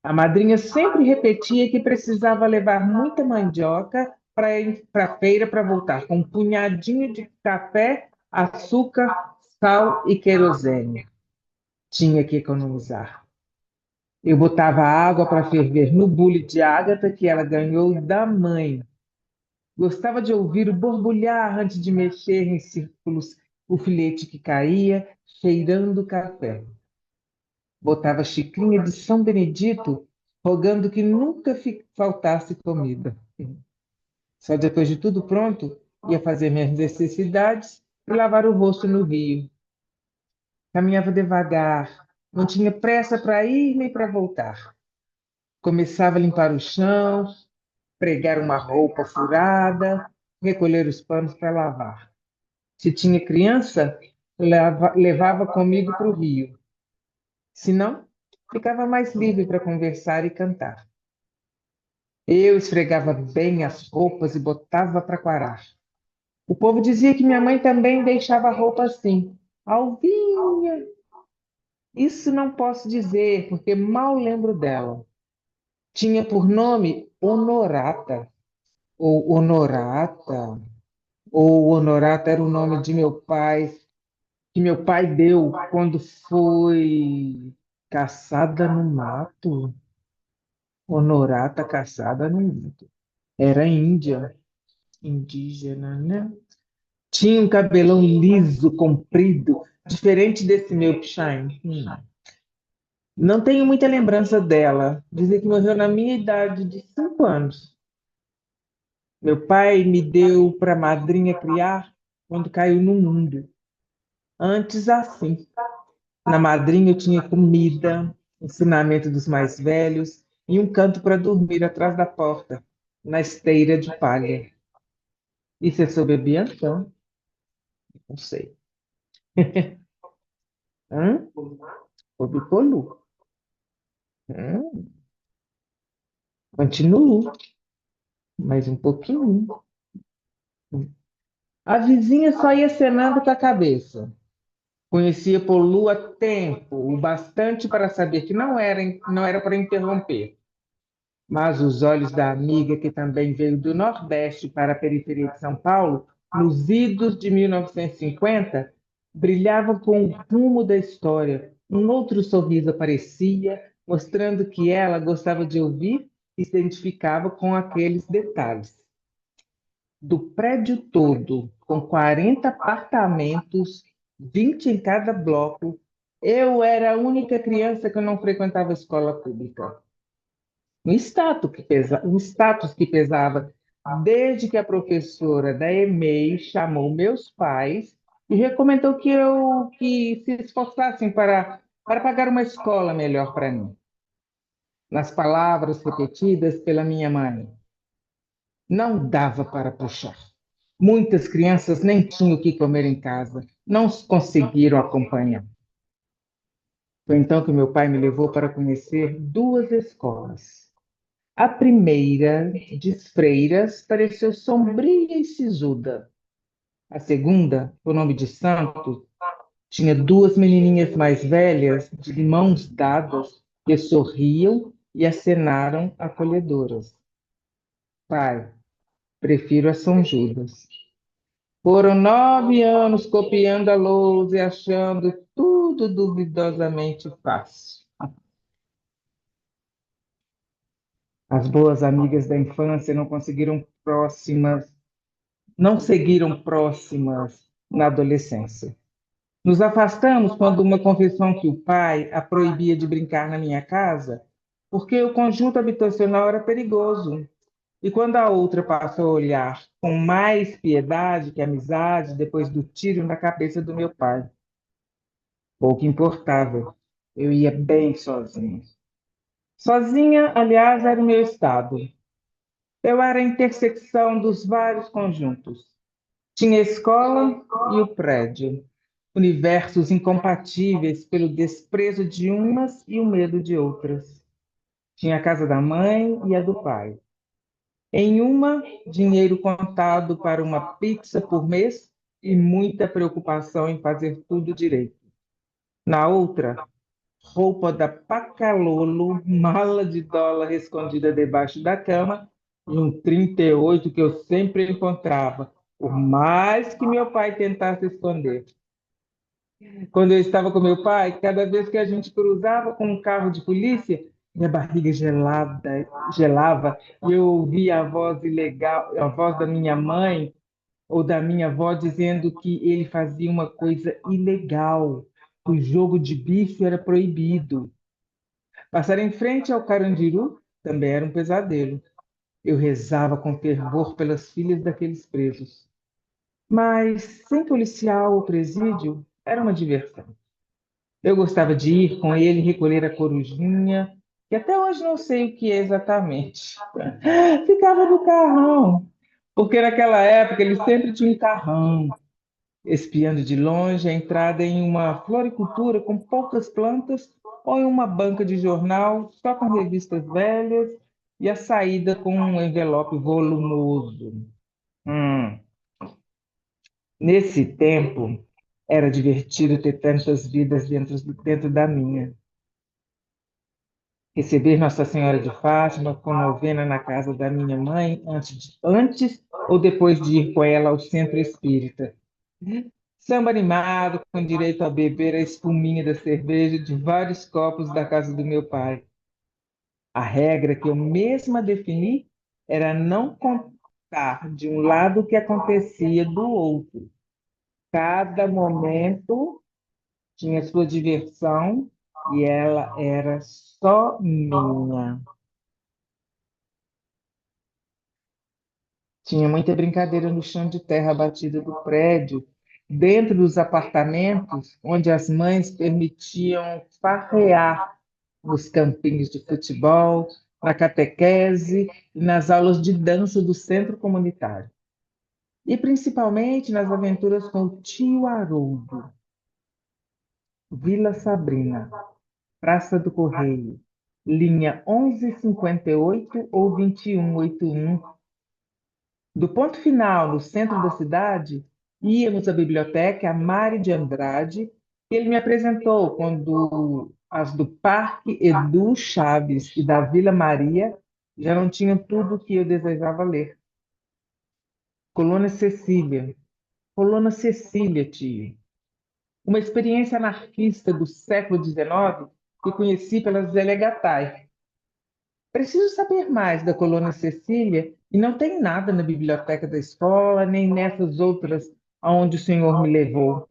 A madrinha sempre repetia que precisava levar muita mandioca para ir para a feira para voltar com um punhadinho de café, açúcar, sal e querosene. Tinha que economizar. Eu botava água para ferver no bule de ágata que ela ganhou da mãe. Gostava de ouvir o borbulhar antes de mexer em círculos o filete que caía, cheirando café. Botava xicrinha de São Benedito, rogando que nunca faltasse comida. Só depois de tudo pronto, ia fazer minhas necessidades e lavar o rosto no rio. Caminhava devagar, não tinha pressa para ir nem para voltar. Começava a limpar o chão, pregar uma roupa furada, recolher os panos para lavar. Se tinha criança, levava comigo para o rio. Se não, ficava mais livre para conversar e cantar. Eu esfregava bem as roupas e botava para quarar. O povo dizia que minha mãe também deixava a roupa assim. Alvinha! Isso não posso dizer, porque mal lembro dela. Tinha por nome Honorata, ou Honorata, ou Honorata era o nome de meu pai, que meu pai deu quando foi caçada no mato. Honorata caçada no mato. Era índia, indígena, né? Tinha um cabelão liso, comprido, diferente desse meu Pshine. Não tenho muita lembrança dela. Dizem que morreu na minha idade de 5 anos. Meu pai me deu para a madrinha criar quando caiu no mundo. Antes, assim, na madrinha eu tinha comida, ensinamento dos mais velhos e um canto para dormir atrás da porta, na esteira de palha. E você soube Bianca? Não sei. Hã? O Bicolu. Hum, continuo, mais um pouquinho. A vizinha só ia cenando com a cabeça. Conhecia por lua tempo, o bastante para saber que não era para interromper. Mas os olhos da amiga, que também veio do Nordeste para a periferia de São Paulo, nos idos de 1950, brilhavam com o rumo da história. Um outro sorriso aparecia, mostrando que ela gostava de ouvir e se identificava com aqueles detalhes. Do prédio todo, com 40 apartamentos, 20 em cada bloco, eu era a única criança que não frequentava a escola pública. Um status que pesava desde que a professora da EMEI chamou meus pais e recomendou que se esforçassem para pagar uma escola melhor para mim. Nas palavras repetidas pela minha mãe, não dava para puxar. Muitas crianças nem tinham o que comer em casa, não conseguiram acompanhar. Foi então que meu pai me levou para conhecer duas escolas. A primeira, de freiras, pareceu sombria e sisuda. A segunda, por nome de Santo, tinha duas menininhas mais velhas, de mãos dadas, que sorriam e acenaram acolhedoras. Pai, prefiro a São Judas. Foram 9 anos copiando a lousa e achando tudo duvidosamente fácil. As boas amigas da infância não seguiram próximas na adolescência. Nos afastamos quando uma confessou que o pai a proibia de brincar na minha casa, porque o conjunto habitacional era perigoso. E quando a outra passou a olhar com mais piedade que amizade depois do tiro na cabeça do meu pai, pouco importava, eu ia bem sozinho. Sozinha, aliás, era o meu estado. Eu era a intersecção dos vários conjuntos. Tinha a escola e o prédio, universos incompatíveis pelo desprezo de umas e o medo de outras. Tinha a casa da mãe e a do pai. Em uma, dinheiro contado para uma pizza por mês e muita preocupação em fazer tudo direito. Na outra, roupa da Pacalolo, mala de dólar escondida debaixo da cama e um 38 que eu sempre encontrava, por mais que meu pai tentasse esconder. Quando eu estava com meu pai, cada vez que a gente cruzava com um carro de polícia, minha barriga gelava e eu ouvia a voz ilegal, a voz da minha mãe ou da minha avó dizendo que ele fazia uma coisa ilegal. O jogo de bicho era proibido. Passar em frente ao Carandiru também era um pesadelo. Eu rezava com fervor pelas filhas daqueles presos. Mas, sem policial ou presídio, era uma diversão. Eu gostava de ir com ele recolher a corujinha, que até hoje não sei o que é exatamente. Ficava no carrão, porque naquela época ele sempre tinha um carrão, espiando de longe a entrada em uma floricultura com poucas plantas ou em uma banca de jornal só com revistas velhas e a saída com um envelope volumoso. Hum. Nesse tempo, era divertido ter tantas vidas dentro da minha. Receber Nossa Senhora de Fátima com novena na casa da minha mãe antes ou depois de ir com ela ao centro espírita. Samba animado, com direito a beber a espuminha da cerveja de vários copos da casa do meu pai. A regra que eu mesma defini era não contar de um lado o que acontecia do outro. Cada momento tinha sua diversão e ela era só minha. Tinha muita brincadeira no chão de terra batida do prédio, dentro dos apartamentos, onde as mães permitiam farrear nos campinhos de futebol, na catequese e nas aulas de dança do centro comunitário. E principalmente nas aventuras com o tio Haroldo, Vila Sabrina, Praça do Correio, linha 1158 ou 2181. Do ponto final, no centro da cidade, íamos à biblioteca Mário de Andrade, que ele me apresentou quando as do Parque Edu Chaves e da Vila Maria já não tinham tudo o que eu desejava ler. Colônia Cecília. Colônia Cecília, tio. Uma experiência anarquista do século XIX que conheci pelas Zélia Gattai. Preciso saber mais da Colônia Cecília e não tem nada na biblioteca da escola, nem nessas outras aonde o senhor me levou.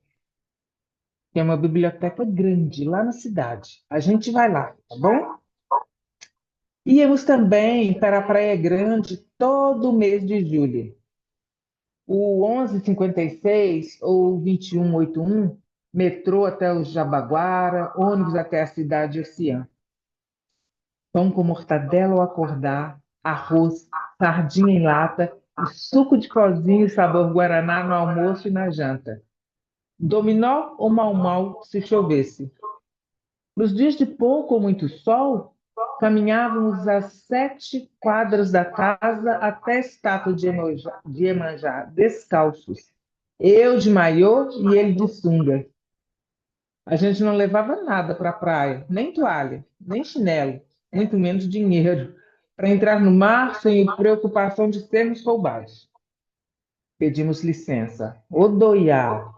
Tem uma biblioteca grande lá na cidade. A gente vai lá, tá bom? Íamos também para a Praia Grande todo mês de julho. O 1156 ou 2181, metrô até o Jabaquara, ônibus até a cidade Oceã. Pão com mortadela ao acordar, arroz, sardinha em lata e suco de cozinho sabor guaraná no almoço e na janta. Dominó ou mal-mal se chovesse. Nos dias de pouco ou muito sol, caminhávamos às 7 quadras da casa até a estátua de Iemanjá, descalços. Eu de maiô e ele de sunga. A gente não levava nada para a praia, nem toalha, nem chinelo, muito menos dinheiro, para entrar no mar sem preocupação de sermos roubados. Pedimos licença, odoiá,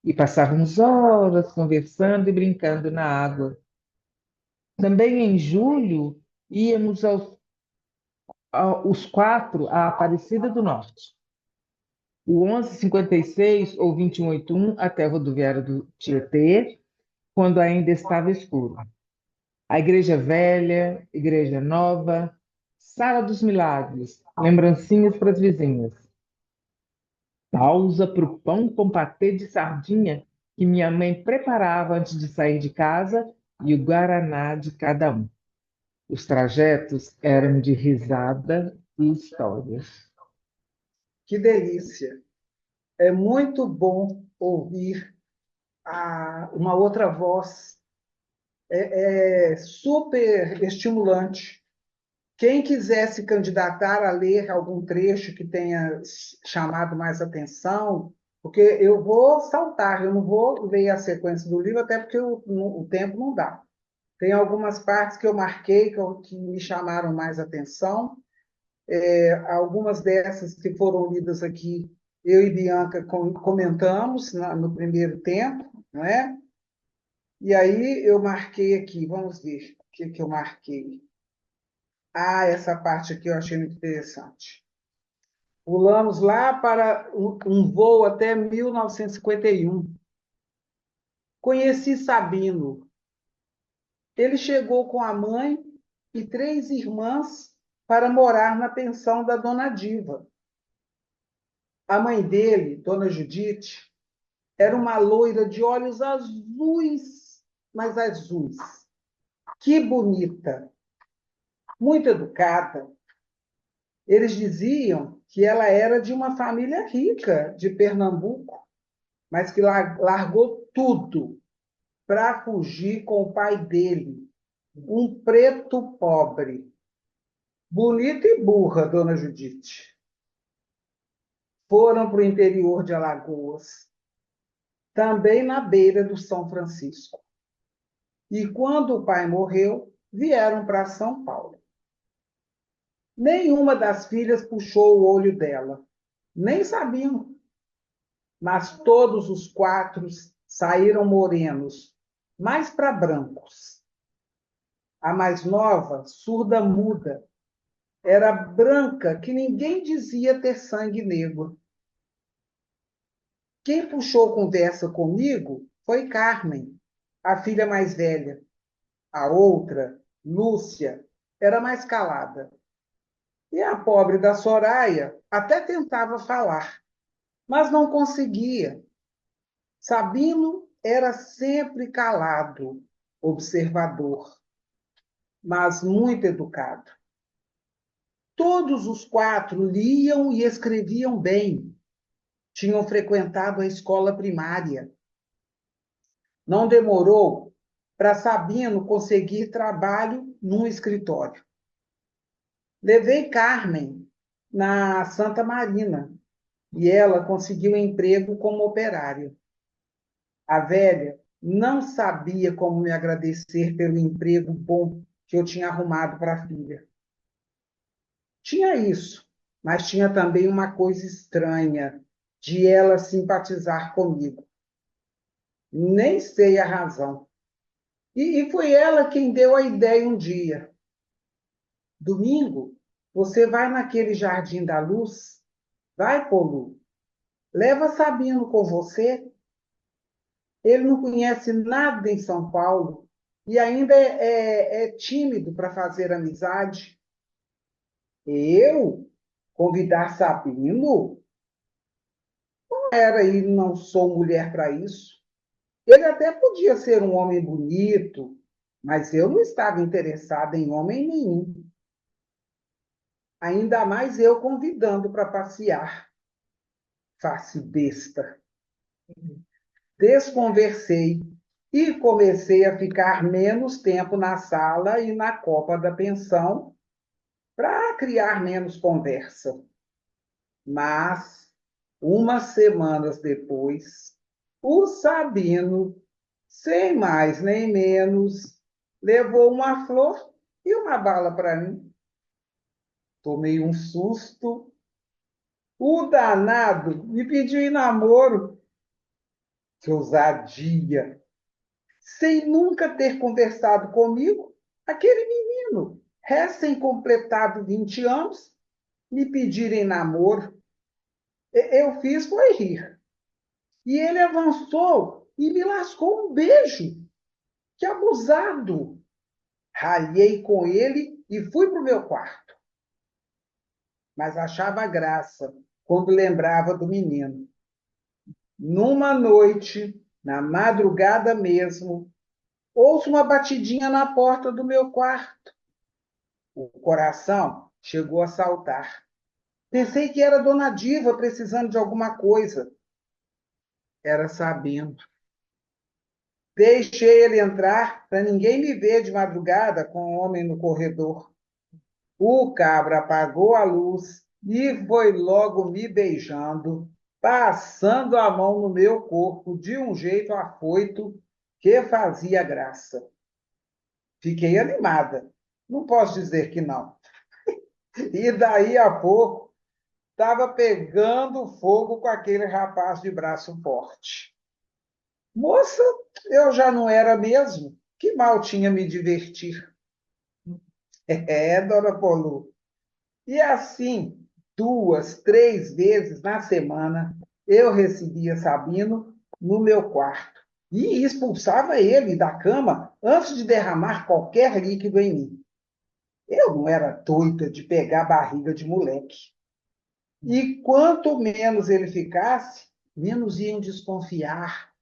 e passávamos horas conversando e brincando na água. Também em julho, íamos os quatro a Aparecida do Norte. O 1156 ou 2181 até a rodoviária do Tietê, quando ainda estava escuro. A Igreja Velha, Igreja Nova, Sala dos Milagres, lembrancinhas para as vizinhas. Pausa para o pão com patê de sardinha que minha mãe preparava antes de sair de casa e o guaraná de cada um. Os trajetos eram de risada e histórias. Que delícia! É muito bom ouvir uma outra voz. É super estimulante. Quem quiser se candidatar a ler algum trecho que tenha chamado mais atenção, porque eu vou saltar, eu não vou ler a sequência do livro, até porque o tempo não dá. Tem algumas partes que eu marquei que me chamaram mais atenção. Algumas dessas que foram lidas aqui, eu e Bianca comentamos no primeiro tempo, não é? E aí eu marquei aqui, vamos ver o que eu marquei. Essa parte aqui eu achei muito interessante. Pulamos lá para um voo até 1951. Conheci Sabino. Ele chegou com a mãe e 3 irmãs para morar na pensão da Dona Diva. A mãe dele, Dona Judite, era uma loira de olhos azuis, mas azuis. Que bonita! Muito educada. Eles diziam que ela era de uma família rica de Pernambuco, mas que largou tudo para fugir com o pai dele, um preto pobre. Bonita e burra, Dona Judite. Foram para o interior de Alagoas, também na beira do São Francisco. E quando o pai morreu, vieram para São Paulo. Nenhuma das filhas puxou o olho dela, nem sabiam, mas todos os 4 saíram morenos, mais para brancos. A mais nova, surda-muda, era branca que ninguém dizia ter sangue negro. Quem puxou conversa comigo foi Carmen, a filha mais velha. A outra, Lúcia, era mais calada. E a pobre da Soraya até tentava falar, mas não conseguia. Sabino era sempre calado, observador, mas muito educado. Todos os 4 liam e escreviam bem. Tinham frequentado a escola primária. Não demorou para Sabino conseguir trabalho num escritório. Levei Carmen na Santa Marina e ela conseguiu emprego como operária. A velha não sabia como me agradecer pelo emprego bom que eu tinha arrumado para a filha. Tinha isso, mas tinha também uma coisa estranha de ela simpatizar comigo. Nem sei a razão. E foi ela quem deu a ideia um dia. Domingo, você vai naquele Jardim da Luz? Vai, Polu. Leva Sabino com você. Ele não conhece nada em São Paulo e ainda é tímido para fazer amizade. Eu? Convidar Sabino? Era e não sou mulher para isso. Ele até podia ser um homem bonito, mas eu não estava interessada em homem nenhum. Ainda mais eu convidando para passear. Face besta. Desconversei e comecei a ficar menos tempo na sala e na copa da pensão para criar menos conversa. Mas, umas semanas depois, o Sabino, sem mais nem menos, levou uma flor e uma bala para mim. Tomei um susto. O danado me pediu em namoro. Que ousadia! Sem nunca ter conversado comigo, aquele menino. recém-completado 20 anos, me pedirem namoro. Eu fiz foi rir. E ele avançou e me lascou um beijo. Que abusado! Ralhei com ele e fui para o meu quarto. Mas achava graça quando lembrava do menino. Numa noite, na madrugada mesmo, ouço uma batidinha na porta do meu quarto. O coração chegou a saltar. Pensei que era Dona Diva precisando de alguma coisa. Era Sabino. Deixei ele entrar para ninguém me ver de madrugada com o homem no corredor. O cabra apagou a luz e foi logo me beijando, passando a mão no meu corpo de um jeito afoito que fazia graça. Fiquei animada, não posso dizer que não. E daí a pouco estava pegando fogo com aquele rapaz de braço forte. Moça, eu já não era mesmo. Que mal tinha me divertir. Dona Polu. E assim, 2, 3 vezes na semana, eu recebia Sabino no meu quarto e expulsava ele da cama antes de derramar qualquer líquido em mim. Eu não era doida de pegar barriga de moleque. E quanto menos ele ficasse, menos iam desconfiar.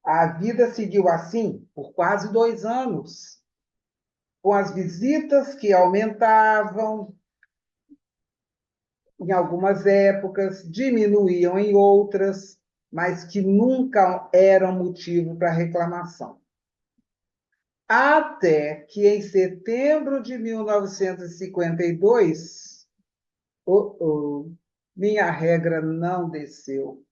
A vida seguiu assim por quase 2 anos, com as visitas que aumentavam em algumas épocas, diminuíam em outras, mas que nunca eram motivo para reclamação. Até que, em setembro de 1952, minha regra não desceu.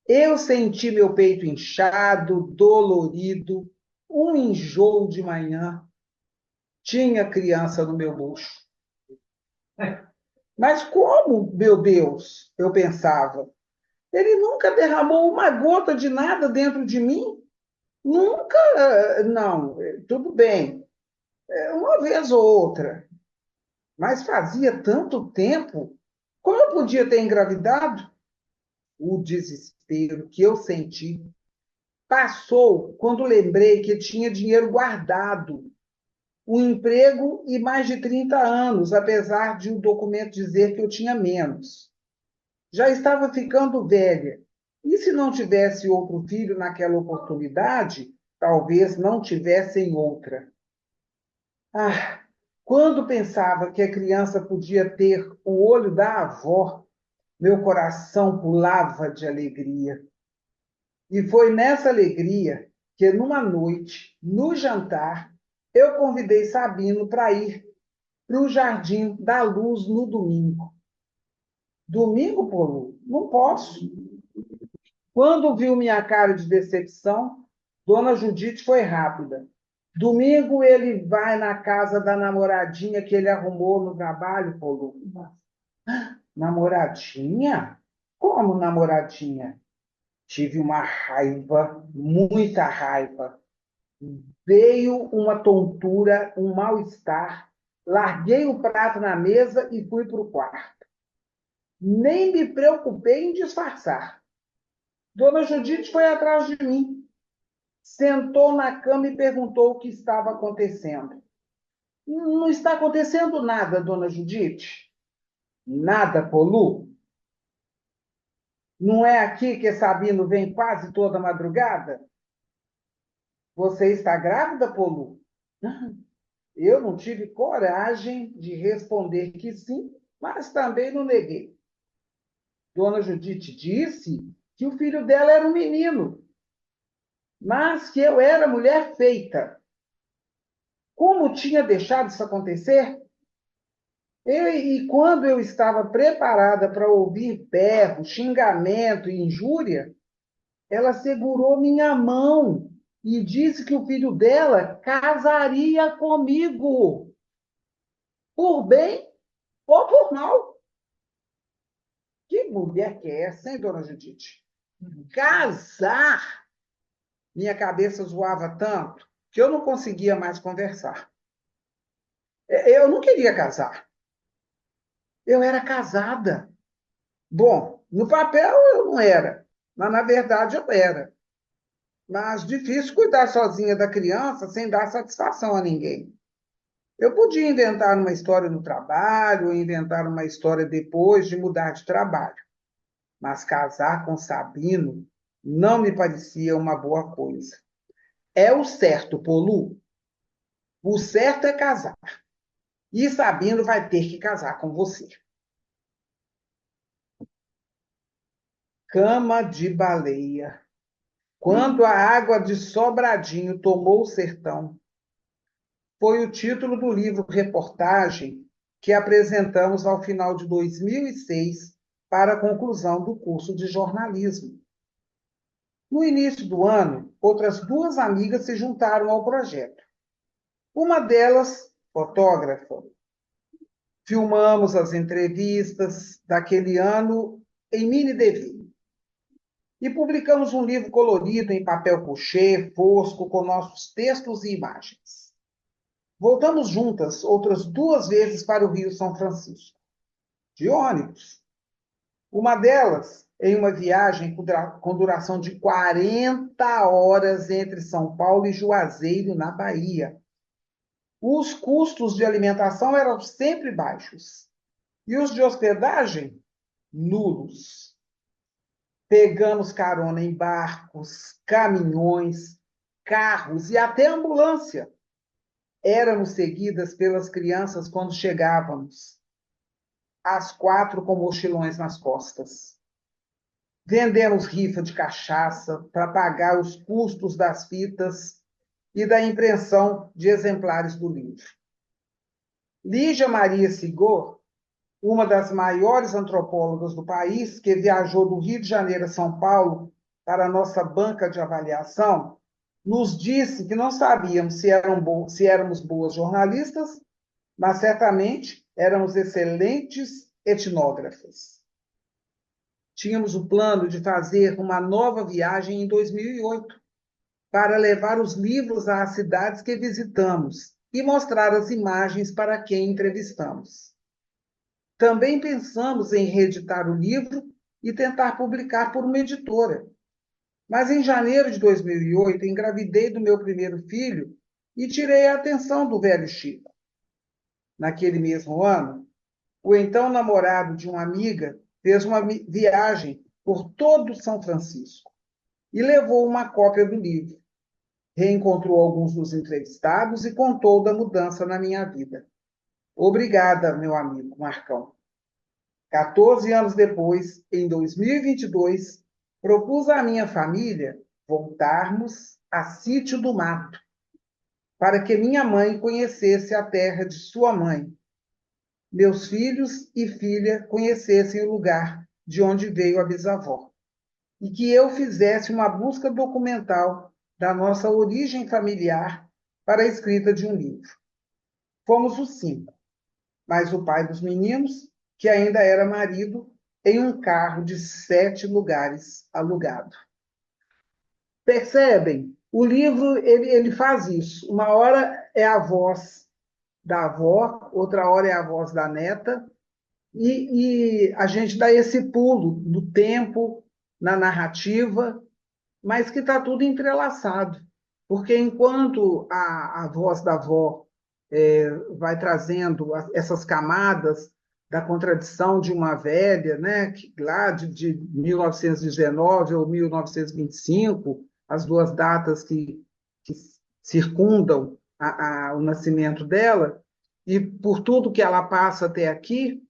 Eu senti meu peito inchado, dolorido, um enjoo de manhã. Tinha criança no meu bucho. Mas como, meu Deus, eu pensava, ele nunca derramou uma gota de nada dentro de mim? Nunca, não, tudo bem, uma vez ou outra. Mas fazia tanto tempo, como eu podia ter engravidado? O desespero que eu senti passou quando lembrei que tinha dinheiro guardado, um emprego e mais de 30 anos, apesar de o documento dizer que eu tinha menos. Já estava ficando velha. E se não tivesse outro filho naquela oportunidade, talvez não tivessem outra. Ah, quando pensava que a criança podia ter o olho da avó, meu coração pulava de alegria. E foi nessa alegria que, numa noite, no jantar, eu convidei Sabino para ir para o Jardim da Luz no domingo. Domingo, Polo? Não posso. Quando viu minha cara de decepção, Dona Judite foi rápida. Domingo ele vai na casa da namoradinha que ele arrumou no trabalho, Polo. Namoradinha? Como namoradinha? Tive uma raiva, muita raiva. Veio uma tontura, um mal-estar. Larguei o prato na mesa e fui para o quarto. Nem me preocupei em disfarçar. Dona Judite foi atrás de mim. Sentou na cama e perguntou o que estava acontecendo. Não está acontecendo nada, Dona Judite. Nada, Polu. Não é aqui que Sabino vem quase toda madrugada? Você está grávida, Polu? Eu não tive coragem de responder que sim, mas também não neguei. Dona Judite disse que o filho dela era um menino, mas que eu era mulher feita. Como tinha deixado isso acontecer? E quando eu estava preparada para ouvir berro, xingamento e injúria, ela segurou minha mão e disse que o filho dela casaria comigo, por bem ou por mal. Que mulher que é essa, hein, Dona Judite? Casar! Minha cabeça zoava tanto que eu não conseguia mais conversar. Eu não queria casar. Eu era casada. Bom, no papel eu não era, mas na verdade eu era. Mas difícil cuidar sozinha da criança sem dar satisfação a ninguém. Eu podia inventar uma história no trabalho, ou inventar uma história depois de mudar de trabalho, mas casar com Sabino não me parecia uma boa coisa. É o certo, Polu. O certo é casar. E Sabino vai ter que casar com você. Cama de baleia. Quando a água de Sobradinho tomou o sertão, foi o título do livro-reportagem que apresentamos ao final de 2006 para a conclusão do curso de jornalismo. No início do ano, outras duas amigas se juntaram ao projeto. Uma delas, fotógrafa. Filmamos as entrevistas daquele ano em mini DV. E publicamos um livro colorido em papel couché, fosco, com nossos textos e imagens. Voltamos juntas outras duas vezes para o Rio São Francisco, de ônibus. Uma delas em uma viagem com duração de 40 horas entre São Paulo e Juazeiro, na Bahia. Os custos de alimentação eram sempre baixos e os de hospedagem, nulos. Pegamos carona em barcos, caminhões, carros e até ambulância. Éramos seguidas pelas crianças quando chegávamos, as quatro com mochilões nas costas. Vendemos rifa de cachaça para pagar os custos das fitas e da impressão de exemplares do livro. Lígia Maria Sigor, uma das maiores antropólogas do país, que viajou do Rio de Janeiro a São Paulo para a nossa banca de avaliação, nos disse que não sabíamos se éramos boas jornalistas, mas certamente éramos excelentes etnógrafas. Tínhamos o plano de fazer uma nova viagem em 2008 para levar os livros às cidades que visitamos e mostrar as imagens para quem entrevistamos. Também pensamos em reeditar o livro e tentar publicar por uma editora. Mas em janeiro de 2008, engravidei do meu primeiro filho e tirei a atenção do velho Chico. Naquele mesmo ano, o então namorado de uma amiga fez uma viagem por todo São Francisco e levou uma cópia do livro. Reencontrou alguns dos entrevistados e contou da mudança na minha vida. Obrigada, meu amigo Marcão. 14 anos depois, em 2022, propus à minha família voltarmos a Sítio do Mato, para que minha mãe conhecesse a terra de sua mãe, meus filhos e filha conhecessem o lugar de onde veio a bisavó, e que eu fizesse uma busca documental da nossa origem familiar para a escrita de um livro. Fomos os 5, mais o pai dos meninos, que ainda era marido, em um carro de 7 lugares alugado. Percebem? O livro ele faz isso. Uma hora é a voz da avó, outra hora é a voz da neta, e a gente dá esse pulo no tempo, na narrativa, mas que está tudo entrelaçado. Porque enquanto a voz da avó vai trazendo essas camadas da contradição de uma velha, né, que lá de 1919 ou 1925, as duas datas que circundam o nascimento dela, e por tudo que ela passa até aqui,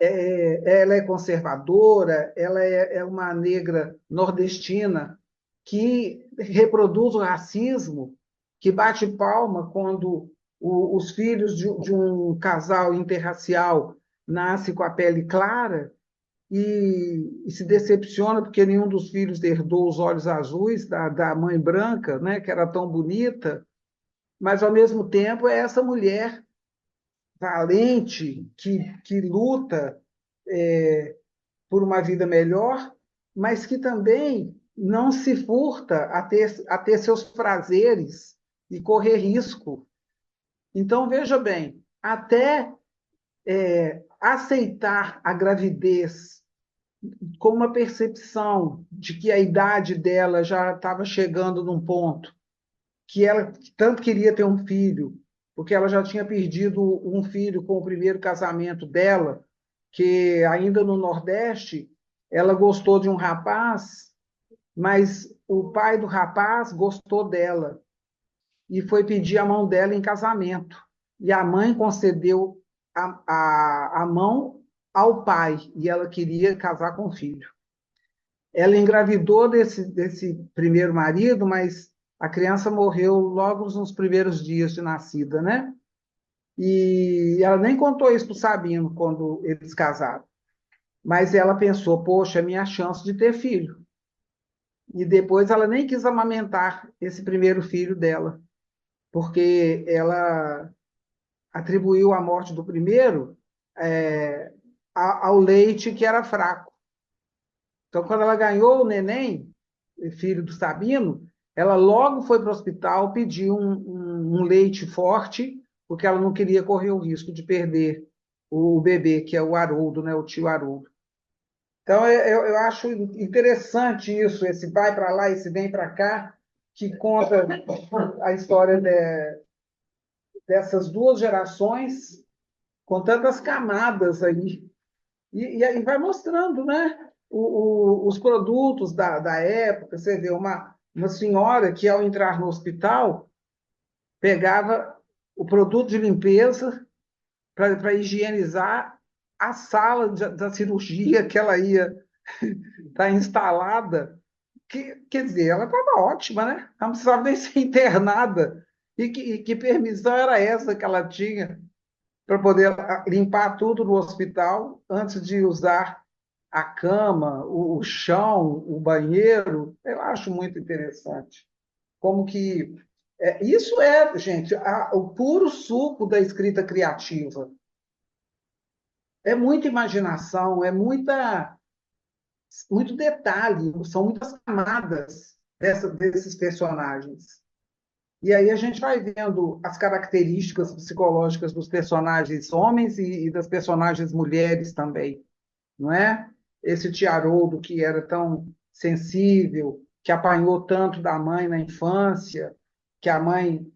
ela é conservadora, ela é uma negra nordestina que reproduz o racismo, que bate palma quando os filhos de um casal interracial nascem com a pele clara e se decepciona porque nenhum dos filhos herdou os olhos azuis da mãe branca, né, que era tão bonita, mas, ao mesmo tempo, é essa mulher valente que luta por uma vida melhor, mas que também não se furta a ter seus prazeres e correr risco. Então, veja bem, até aceitar a gravidez com uma percepção de que a idade dela já estava chegando num ponto que ela tanto queria ter um filho, porque ela já tinha perdido um filho com o primeiro casamento dela, que ainda no Nordeste ela gostou de um rapaz, mas o pai do rapaz gostou dela e foi pedir a mão dela em casamento. E a mãe concedeu a mão ao pai, e ela queria casar com o filho. Ela engravidou desse primeiro marido, mas a criança morreu logo nos primeiros dias de nascida, né? E ela nem contou isso para o Sabino quando eles casaram. Mas ela pensou, poxa, é minha chance de ter filho. E depois ela nem quis amamentar esse primeiro filho dela, porque ela atribuiu a morte do primeiro é, ao leite que era fraco. Então, quando ela ganhou o neném, filho do Sabino, ela logo foi para o hospital pedir um leite forte, porque ela não queria correr o risco de perder o bebê, que é o Haroldo, né, o tio Haroldo. Então, eu acho interessante isso, esse vai para lá, esse vem para cá, que conta a história dessas duas gerações, com tantas camadas aí. E aí vai mostrando, né? Os produtos da época. Você vê uma senhora que, ao entrar no hospital, pegava o produto de limpeza para higienizar a sala da cirurgia que ela ia estar instalada. Quer dizer, ela estava ótima, né? Ela não precisava nem ser internada. E que permissão era essa que ela tinha para poder limpar tudo no hospital antes de usar a cama, o chão, o banheiro? Eu acho muito interessante. Como que. Isso é, gente, o puro suco da escrita criativa. É muita imaginação, muito detalhe, são muitas camadas desses personagens. E aí a gente vai vendo as características psicológicas dos personagens homens e das personagens mulheres também, não é? Esse Tiaroldo que era tão sensível, que apanhou tanto da mãe na infância, que a mãe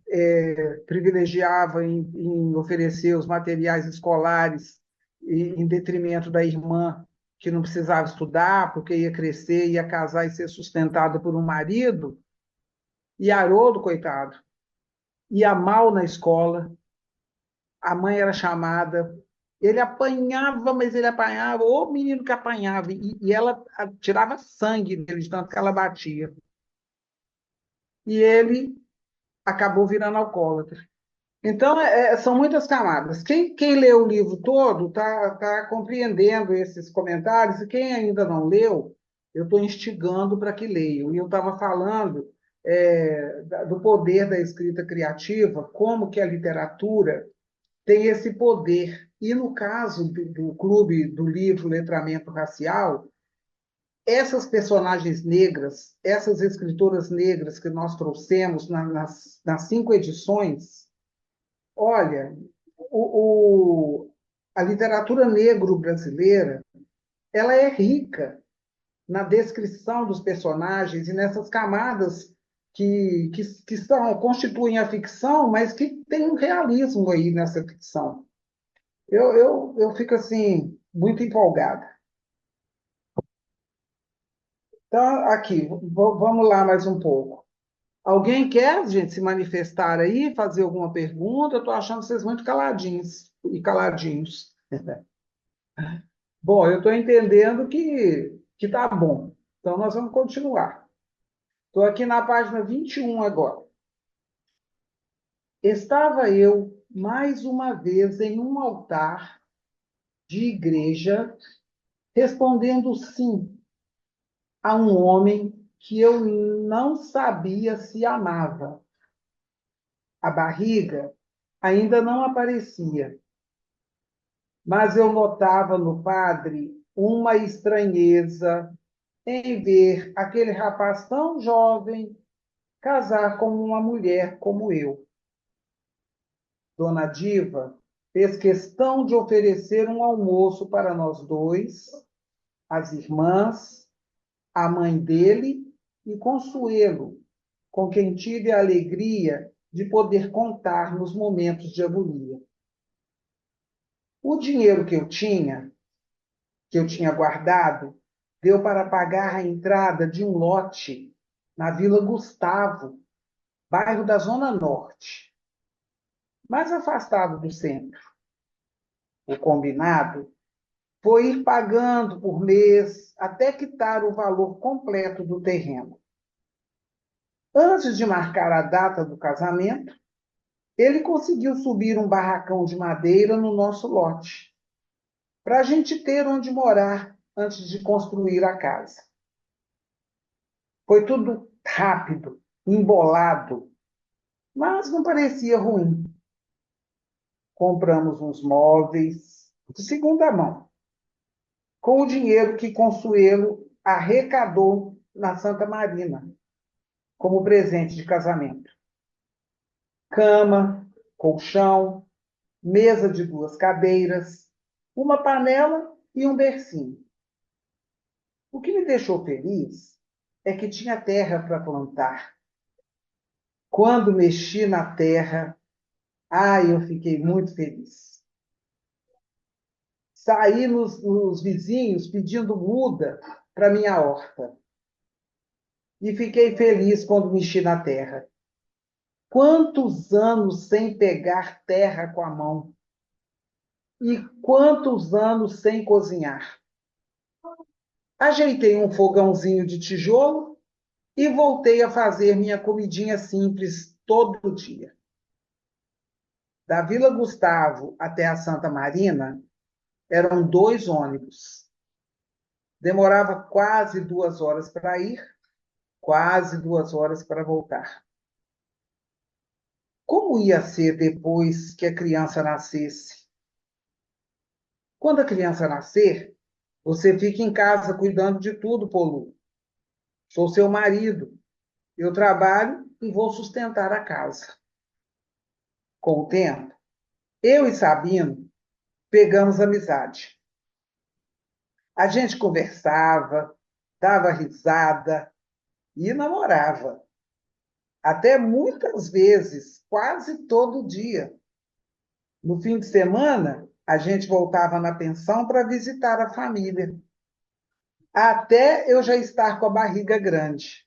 privilegiava em oferecer os materiais escolares em detrimento da irmã, que não precisava estudar, porque ia crescer, ia casar e ser sustentada por um marido, e Haroldo, coitado, ia mal na escola, a mãe era chamada, ele apanhava, mas ele apanhava, o menino que apanhava, e ela tirava sangue dele, de tanto que ela batia. E ele acabou virando alcoólatra. Então, são muitas camadas. Quem leu o livro todo está compreendendo esses comentários, e quem ainda não leu, eu estou instigando para que leiam. E eu estava falando do poder da escrita criativa, como que a literatura tem esse poder. E no caso do Clube do Livro Letramento Racial, essas personagens negras, essas escritoras negras que nós trouxemos nas 5 edições, olha, a literatura negro-brasileira, ela é rica na descrição dos personagens e nessas camadas constituem a ficção, mas que tem um realismo aí nessa ficção. Eu fico assim, muito empolgada. Então, aqui, vamos lá mais um pouco. Alguém quer, gente, se manifestar aí, fazer alguma pergunta? Eu estou achando vocês muito caladinhos e caladinhos. Bom, eu estou entendendo que tá bom. Então, nós vamos continuar. Estou aqui na página 21 agora. Estava eu, mais uma vez, em um altar de igreja, respondendo sim a um homem que eu não sabia se amava. A barriga ainda não aparecia, mas eu notava no padre uma estranheza em ver aquele rapaz tão jovem casar com uma mulher como eu. Dona Diva fez questão de oferecer um almoço para nós dois, as irmãs, a mãe dele e Consuelo, com quem tive a alegria de poder contar nos momentos de agonia. O dinheiro que eu tinha guardado, deu para pagar a entrada de um lote na Vila Gustavo, bairro da Zona Norte, mais afastado do centro. O combinado foi ir pagando por mês até quitar o valor completo do terreno. Antes de marcar a data do casamento, ele conseguiu subir um barracão de madeira no nosso lote, para a gente ter onde morar antes de construir a casa. Foi tudo rápido, embolado, mas não parecia ruim. Compramos uns móveis de segunda mão, com o dinheiro que Consuelo arrecadou na Santa Marina, como presente de casamento. Cama, colchão, mesa de 2 cadeiras, uma panela e um bercinho. O que me deixou feliz é que tinha terra para plantar. Quando mexi na terra, eu fiquei muito feliz. Saí nos vizinhos pedindo muda para minha horta. E fiquei feliz quando mexi na terra. Quantos anos sem pegar terra com a mão? E quantos anos sem cozinhar? Ajeitei um fogãozinho de tijolo e voltei a fazer minha comidinha simples todo dia. Da Vila Gustavo até a Santa Marina, eram 2 ônibus. Demorava quase 2 horas para ir, quase 2 horas para voltar. Como ia ser depois que a criança nascesse? Quando a criança nascer, você fica em casa cuidando de tudo, Polu. Sou seu marido. Eu trabalho e vou sustentar a casa. Com o tempo, eu e Sabino pegamos amizade. A gente conversava, dava risada e namorava. Até muitas vezes, quase todo dia. No fim de semana, a gente voltava na pensão para visitar a família. Até eu já estar com a barriga grande.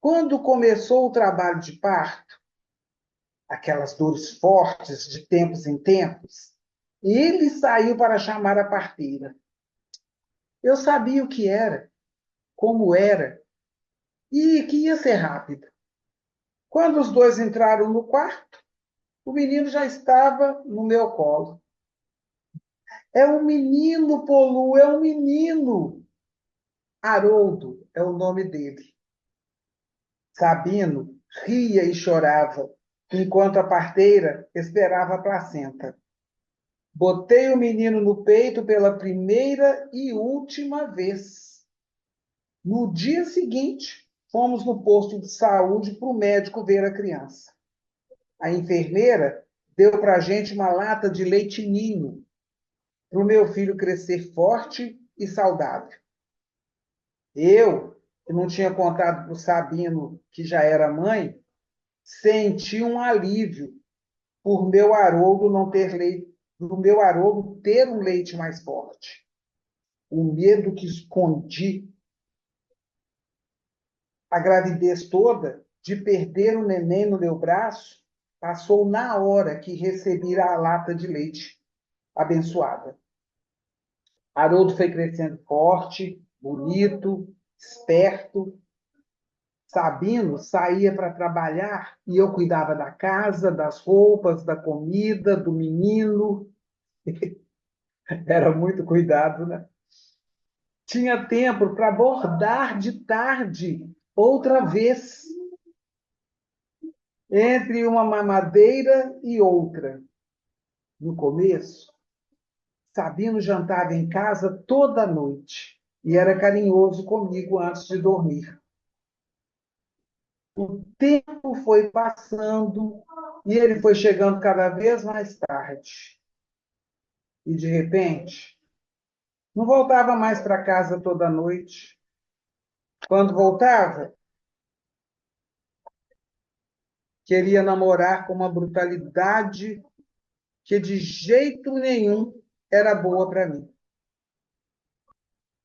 Quando começou o trabalho de parto, aquelas dores fortes de tempos em tempos, ele saiu para chamar a parteira. Eu sabia o que era, como era, e que ia ser rápido. Quando os dois entraram no quarto, o menino já estava no meu colo. É um menino, Polu, é um menino. Haroldo é o nome dele. Sabino ria e chorava, enquanto a parteira esperava a placenta. Botei o menino no peito pela primeira e última vez. No dia seguinte, fomos no posto de saúde para o médico ver a criança. A enfermeira deu para a gente uma lata de leite ninho, para o meu filho crescer forte e saudável. Eu, que não tinha contado para o Sabino que já era mãe, senti um alívio por meu Haroldo não ter leite, do meu Haroldo ter um leite mais forte. O medo que escondi a gravidez toda de perder o neném no meu braço passou na hora que recebi a lata de leite abençoada. Haroldo foi crescendo forte, bonito, esperto. Sabino saía para trabalhar e eu cuidava da casa, das roupas, da comida, do menino. Era muito cuidado, né? Tinha tempo para bordar de tarde, outra vez, entre uma mamadeira e outra. No começo, Sabino jantava em casa toda noite e era carinhoso comigo antes de dormir. O tempo foi passando e ele foi chegando cada vez mais tarde. E, de repente, não voltava mais para casa toda noite. Quando voltava, queria namorar com uma brutalidade que de jeito nenhum era boa para mim.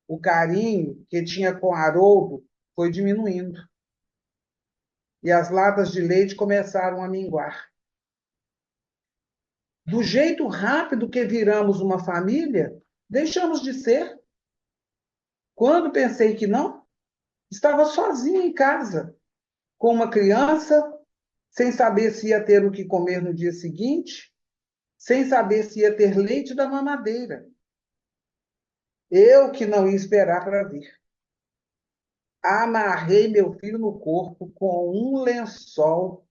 O carinho que tinha com Haroldo foi diminuindo e as latas de leite começaram a minguar. Do jeito rápido que viramos uma família, deixamos de ser. Quando pensei que não, estava sozinha em casa, com uma criança, sem saber se ia ter o que comer no dia seguinte, sem saber se ia ter leite da mamadeira. Eu que não ia esperar para vir. Amarrei meu filho no corpo com um lençol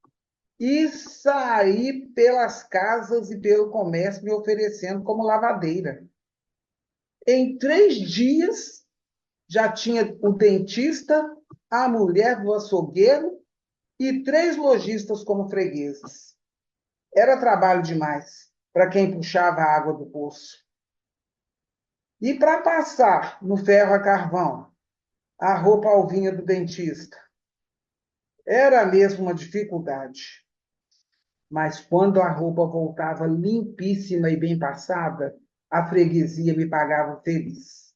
e saí pelas casas e pelo comércio me oferecendo como lavadeira. Em 3 dias, já tinha o dentista, a mulher do açougueiro e 3 lojistas como fregueses. Era trabalho demais para quem puxava a água do poço. E para passar no ferro a carvão, a roupa alvinha do dentista. Era mesmo uma dificuldade. Mas quando a roupa voltava limpíssima e bem passada, a freguesia me pagava feliz.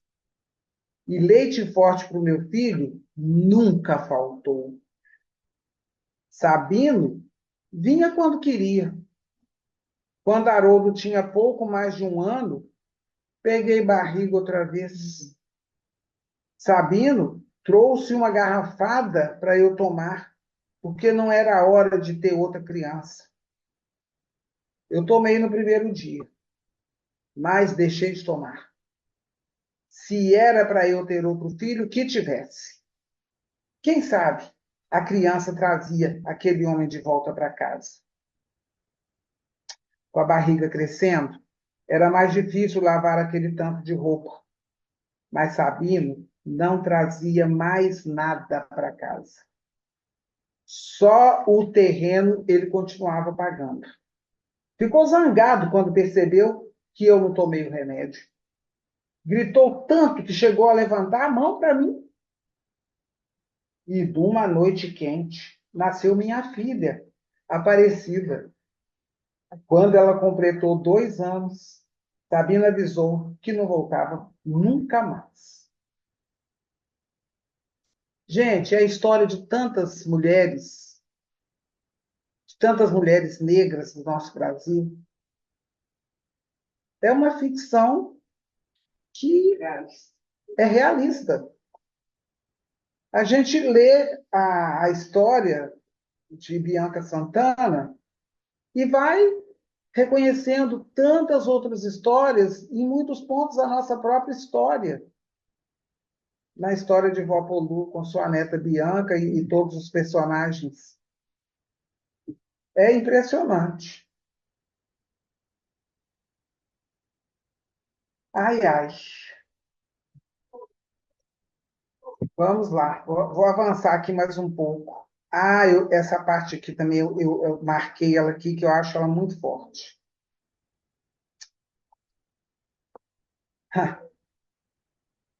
E leite forte para o meu filho nunca faltou. Sabino vinha quando queria. Quando Haroldo tinha pouco mais de 1 ano, peguei barriga outra vez. Sabino trouxe uma garrafada para eu tomar, porque não era hora de ter outra criança. Eu tomei no primeiro dia, mas deixei de tomar. Se era para eu ter outro filho, que tivesse. Quem sabe a criança trazia aquele homem de volta para casa. Com a barriga crescendo, era mais difícil lavar aquele tanto de roupa. Mas Sabino não trazia mais nada para casa. Só o terreno ele continuava pagando. Ficou zangado quando percebeu que eu não tomei o remédio. Gritou tanto que chegou a levantar a mão para mim. E de uma noite quente nasceu minha filha, Aparecida. Quando ela completou 2 anos, Sabina avisou que não voltava nunca mais. Gente, é a história de tantas mulheres negras do nosso Brasil. É uma ficção que é realista. A gente lê a história de Bianca Santana e vai reconhecendo tantas outras histórias, em muitos pontos a nossa própria história. Na história de Vó Polu, com sua neta Bianca e todos os personagens. É impressionante. Ai, ai. Vamos lá, vou avançar aqui mais um pouco. Essa parte aqui também, eu marquei ela aqui, que eu acho ela muito forte.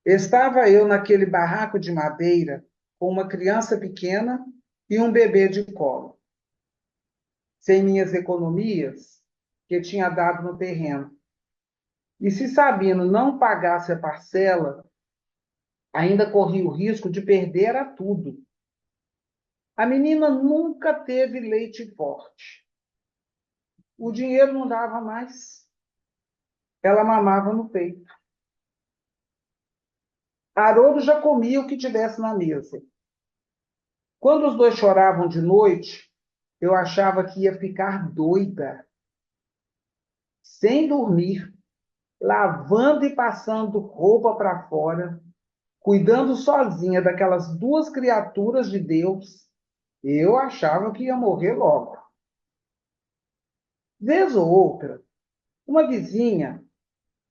Estava eu naquele barraco de madeira com uma criança pequena e um bebê de colo. Sem minhas economias que tinha dado no terreno. E se Sabino não pagasse a parcela, ainda corria o risco de perder a tudo. A menina nunca teve leite forte. O dinheiro não dava mais. Ela mamava no peito. Haroldo já comia o que tivesse na mesa. Quando os dois choravam de noite, eu achava que ia ficar doida, sem dormir, lavando e passando roupa para fora, cuidando sozinha daquelas 2 criaturas de Deus. Eu achava que ia morrer logo. Vez ou outra, uma vizinha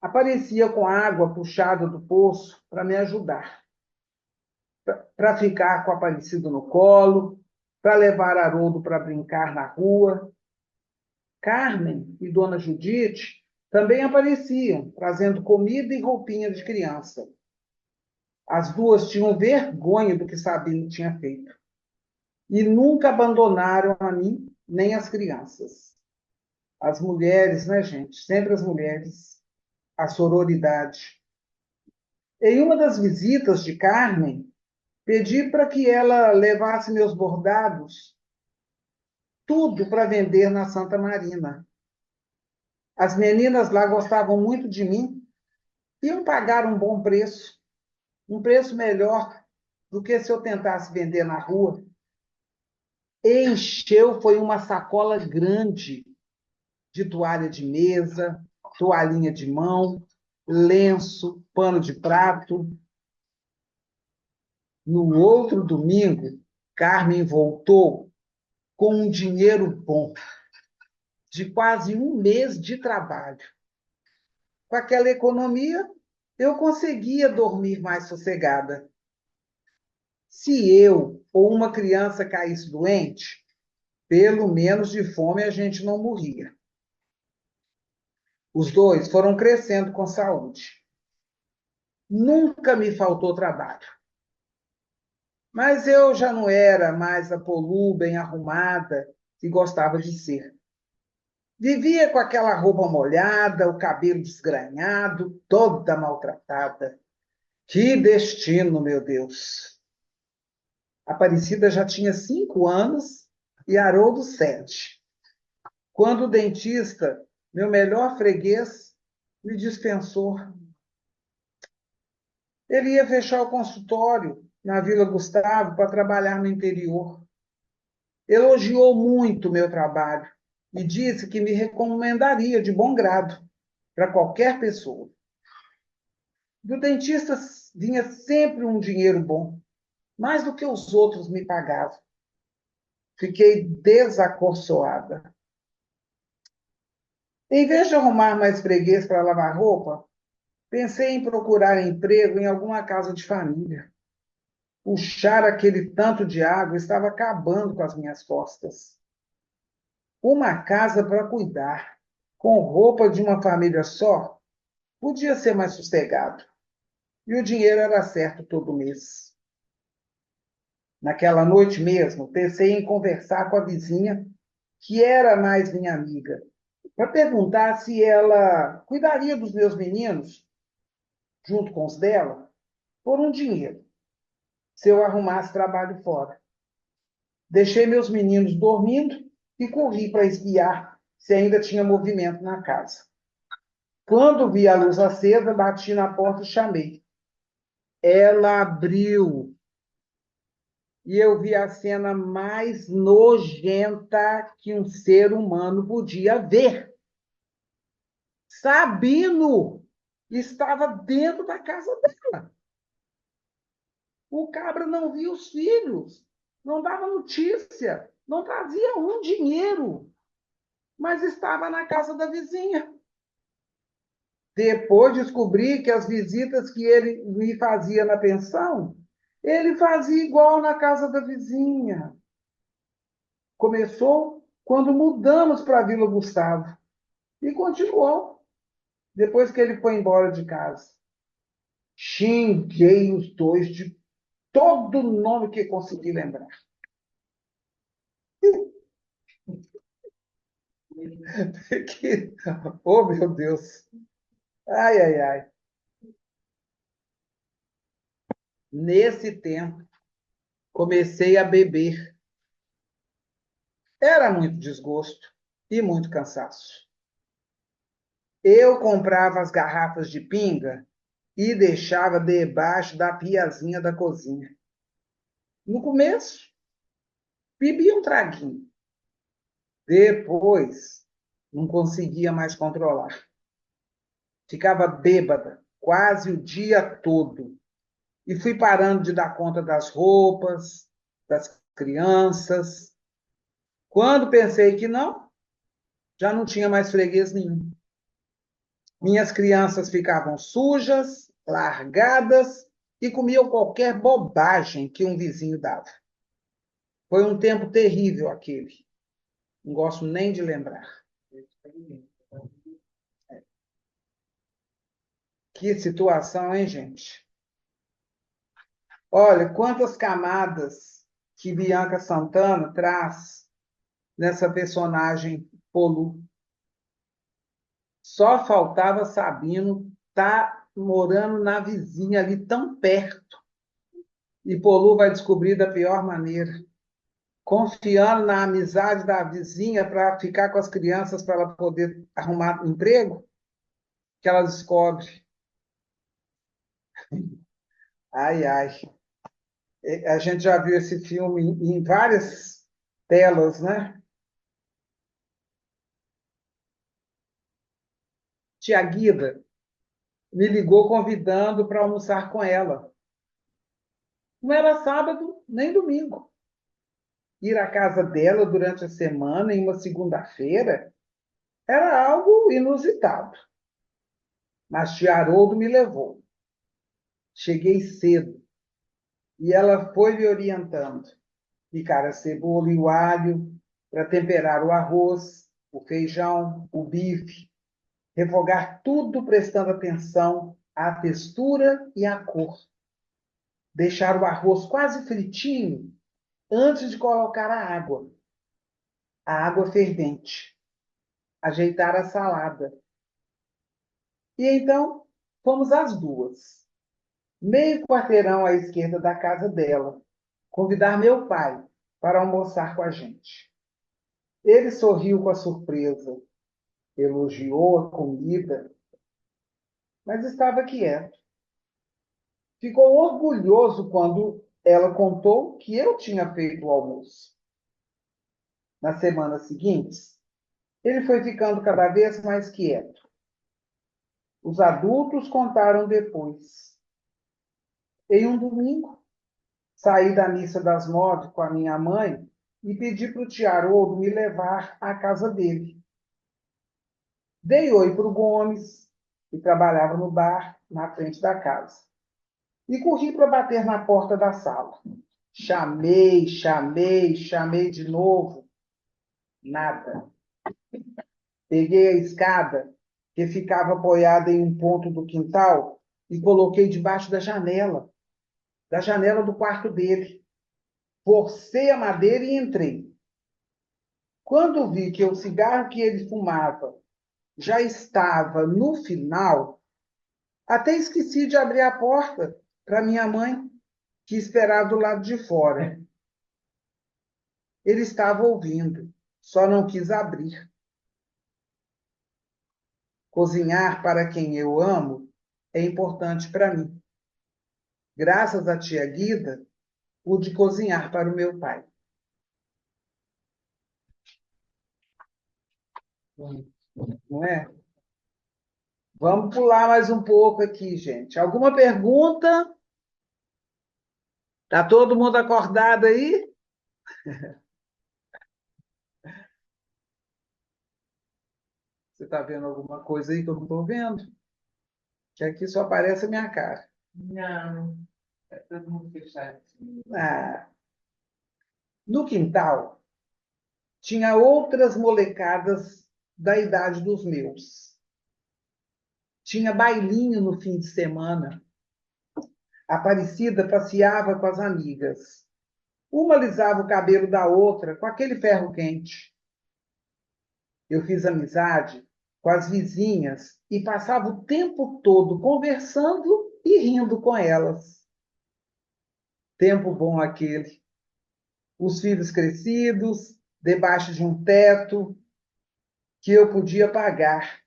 aparecia com água puxada do poço para me ajudar, para ficar com o Aparecido no colo, para levar Haroldo para brincar na rua. Carmen e Dona Judite também apareciam, trazendo comida e roupinha de criança. As duas tinham vergonha do que Sabino tinha feito e nunca abandonaram a mim nem as crianças. As mulheres, né, gente? Sempre as mulheres, a sororidade. Em uma das visitas de Carmen, pedi para que ela levasse meus bordados, tudo para vender na Santa Marina. As meninas lá gostavam muito de mim, iam pagar um preço melhor do que se eu tentasse vender na rua. Encheu, foi uma sacola grande de toalha de mesa, toalhinha de mão, lenço, pano de prato. No outro domingo, Carmen voltou com um dinheiro bom, de quase um mês de trabalho. Com aquela economia, eu conseguia dormir mais sossegada. Se eu ou uma criança caísse doente, pelo menos de fome a gente não morria. Os dois foram crescendo com saúde. Nunca me faltou trabalho. Mas eu já não era mais a Polú bem arrumada que gostava de ser. Vivia com aquela roupa molhada, o cabelo desgrenhado, toda maltratada. Que destino, meu Deus! Aparecida já tinha 5 anos e Haroldo 7. Quando o dentista, meu melhor freguês, me dispensou. Ele ia fechar o consultório na Vila Gustavo para trabalhar no interior. Elogiou muito o meu trabalho e disse que me recomendaria de bom grado para qualquer pessoa. Do dentista vinha sempre um dinheiro bom, mais do que os outros me pagavam. Fiquei desacorçoada. Em vez de arrumar mais freguês para lavar roupa, pensei em procurar emprego em alguma casa de família. Puxar aquele tanto de água estava acabando com as minhas costas. Uma casa para cuidar, com roupa de uma família só, podia ser mais sossegado. E o dinheiro era certo todo mês. Naquela noite mesmo, pensei em conversar com a vizinha, que era mais minha amiga, para perguntar se ela cuidaria dos meus meninos, junto com os dela, por um dinheiro, se eu arrumasse trabalho fora. Deixei meus meninos dormindo e corri para espiar se ainda tinha movimento na casa. Quando vi a luz acesa, bati na porta e chamei. Ela abriu e eu vi a cena mais nojenta que um ser humano podia ver. Sabino estava dentro da casa dela. O cabra não via os filhos, não dava notícia, não trazia um dinheiro, mas estava na casa da vizinha. Depois descobri que as visitas que ele me fazia na pensão, ele fazia igual na casa da vizinha. Começou quando mudamos para a Vila Gustavo e continuou depois que ele foi embora de casa. Xinguei os dois de todo nome que consegui lembrar. Que... Oh, meu Deus! Ai, ai, ai. Nesse tempo, comecei a beber. Era muito desgosto e muito cansaço. Eu comprava as garrafas de pinga e deixava debaixo da piazinha da cozinha. No começo, bebia um traguinho. Depois, não conseguia mais controlar. Ficava bêbada quase o dia todo. E fui parando de dar conta das roupas, das crianças. Quando pensei que não, já não tinha mais freguês nenhum. Minhas crianças ficavam sujas, largadas e comiam qualquer bobagem que um vizinho dava. Foi um tempo terrível aquele. Não gosto nem de lembrar. Que situação, hein, gente? Olha, quantas camadas que Bianca Santana traz nessa personagem Polu. Só faltava Sabino estar morando na vizinha ali tão perto. E Polu vai descobrir da pior maneira, confiando na amizade da vizinha para ficar com as crianças para ela poder arrumar emprego, que ela descobre. Ai, ai. A gente já viu esse filme em várias telas, né? Tia Guida me ligou convidando para almoçar com ela. Não era sábado nem domingo. Ir à casa dela durante a semana, em uma segunda-feira, era algo inusitado. Mas tia Haroldo me levou. Cheguei cedo e ela foi me orientando. Picar a cebola e o alho para temperar o arroz, o feijão, o bife, refogar tudo prestando atenção à textura e à cor. Deixar o arroz quase fritinho antes de colocar a água fervente. Ajeitar a salada. E então fomos as duas, meio quarteirão à esquerda da casa dela, convidar meu pai para almoçar com a gente. Ele sorriu com a surpresa, elogiou a comida, mas estava quieto. Ficou orgulhoso quando ela contou que eu tinha feito o almoço. Nas semanas seguintes, ele foi ficando cada vez mais quieto. Os adultos contaram depois. Em um domingo, saí da missa das 9 com a minha mãe e pedi para o tio Haroldo me levar à casa dele. Dei oi para o Gomes, que trabalhava no bar na frente da casa, e corri para bater na porta da sala. Chamei, chamei, chamei de novo. Nada. Peguei a escada, que ficava apoiada em um ponto do quintal, e coloquei debaixo da janela do quarto dele. Forcei a madeira e entrei. Quando vi que o cigarro que ele fumava já estava no final, até esqueci de abrir a porta para minha mãe, que esperava do lado de fora. Ele estava ouvindo, só não quis abrir. Cozinhar para quem eu amo é importante para mim. Graças à tia Guida, pude cozinhar para o meu pai. Não é? Vamos pular mais um pouco aqui, gente. Alguma pergunta? Tá todo mundo acordado aí? Você está vendo alguma coisa aí que eu não estou vendo? Que aqui só aparece a minha cara. Não, é todo mundo fechado. Ah, no quintal, tinha outras molecadas da idade dos meus. Tinha bailinho no fim de semana. A Aparecida passeava com as amigas. Uma alisava o cabelo da outra com aquele ferro quente. Eu fiz amizade com as vizinhas e passava o tempo todo conversando e rindo com elas. Tempo bom aquele. Os filhos crescidos, debaixo de um teto que eu podia pagar,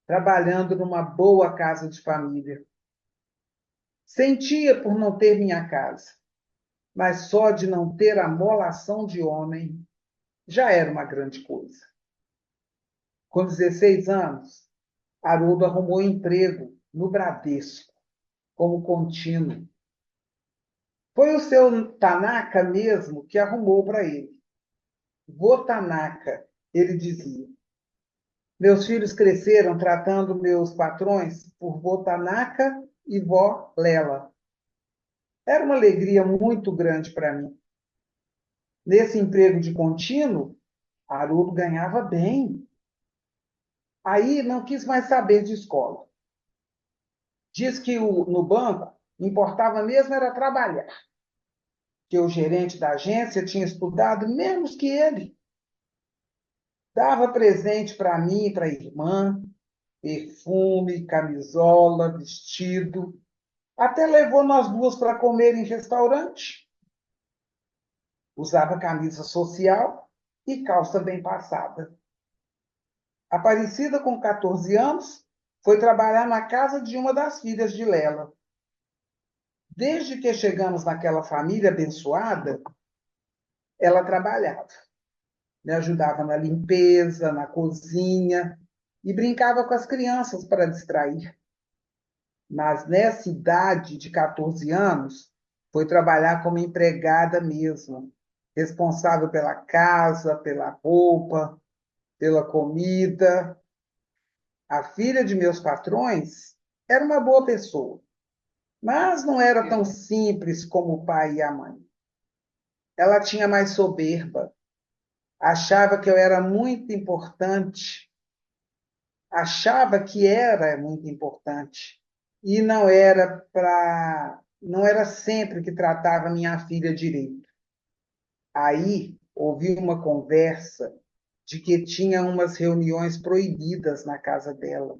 trabalhando numa boa casa de família. Sentia por não ter minha casa, mas só de não ter a molação de homem já era uma grande coisa. Com 16 anos, Haroldo arrumou emprego no Bradesco, como contínuo. Foi o seu Tanaka mesmo que arrumou para ele. Vô Tanaka, ele dizia. Meus filhos cresceram tratando meus patrões por vô Tanaka e vó Lela. Era uma alegria muito grande para mim. Nesse emprego de contínuo, Haroldo ganhava bem. Aí não quis mais saber de escola. Diz que no banco importava mesmo era trabalhar, que o gerente da agência tinha estudado menos que ele. Dava presente para mim e para a irmã, perfume, camisola, vestido. Até levou nós duas para comer em restaurante. Usava camisa social e calça bem passada. Aparecida com 14 anos, foi trabalhar na casa de uma das filhas de Lela. Desde que chegamos naquela família abençoada, ela trabalhava. Me ajudava na limpeza, na cozinha e brincava com as crianças para distrair. Mas nessa idade de 14 anos, foi trabalhar como empregada mesmo, responsável pela casa, pela roupa, pela comida. A filha de meus patrões era uma boa pessoa, mas não era tão simples como o pai e a mãe. Ela tinha mais soberba, achava que eu era muito importante, achava que era muito importante, e não era sempre que tratava minha filha direito. Aí ouvi uma conversa de que tinha umas reuniões proibidas na casa dela,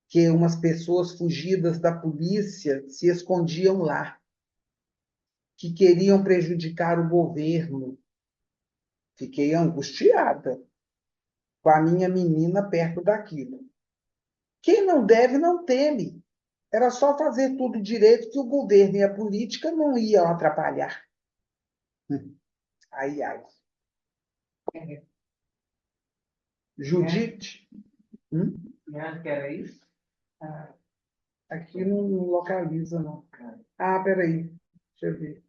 que umas pessoas fugidas da polícia se escondiam lá, que queriam prejudicar o governo. Fiquei angustiada com a minha menina perto daquilo. Quem não deve, não teme. Era só fazer tudo direito que o governo e a política não iam atrapalhar. Ai, ai. Judite? Acho que era isso? Ah, aqui não localiza, não. Ah, peraí. Deixa eu ver.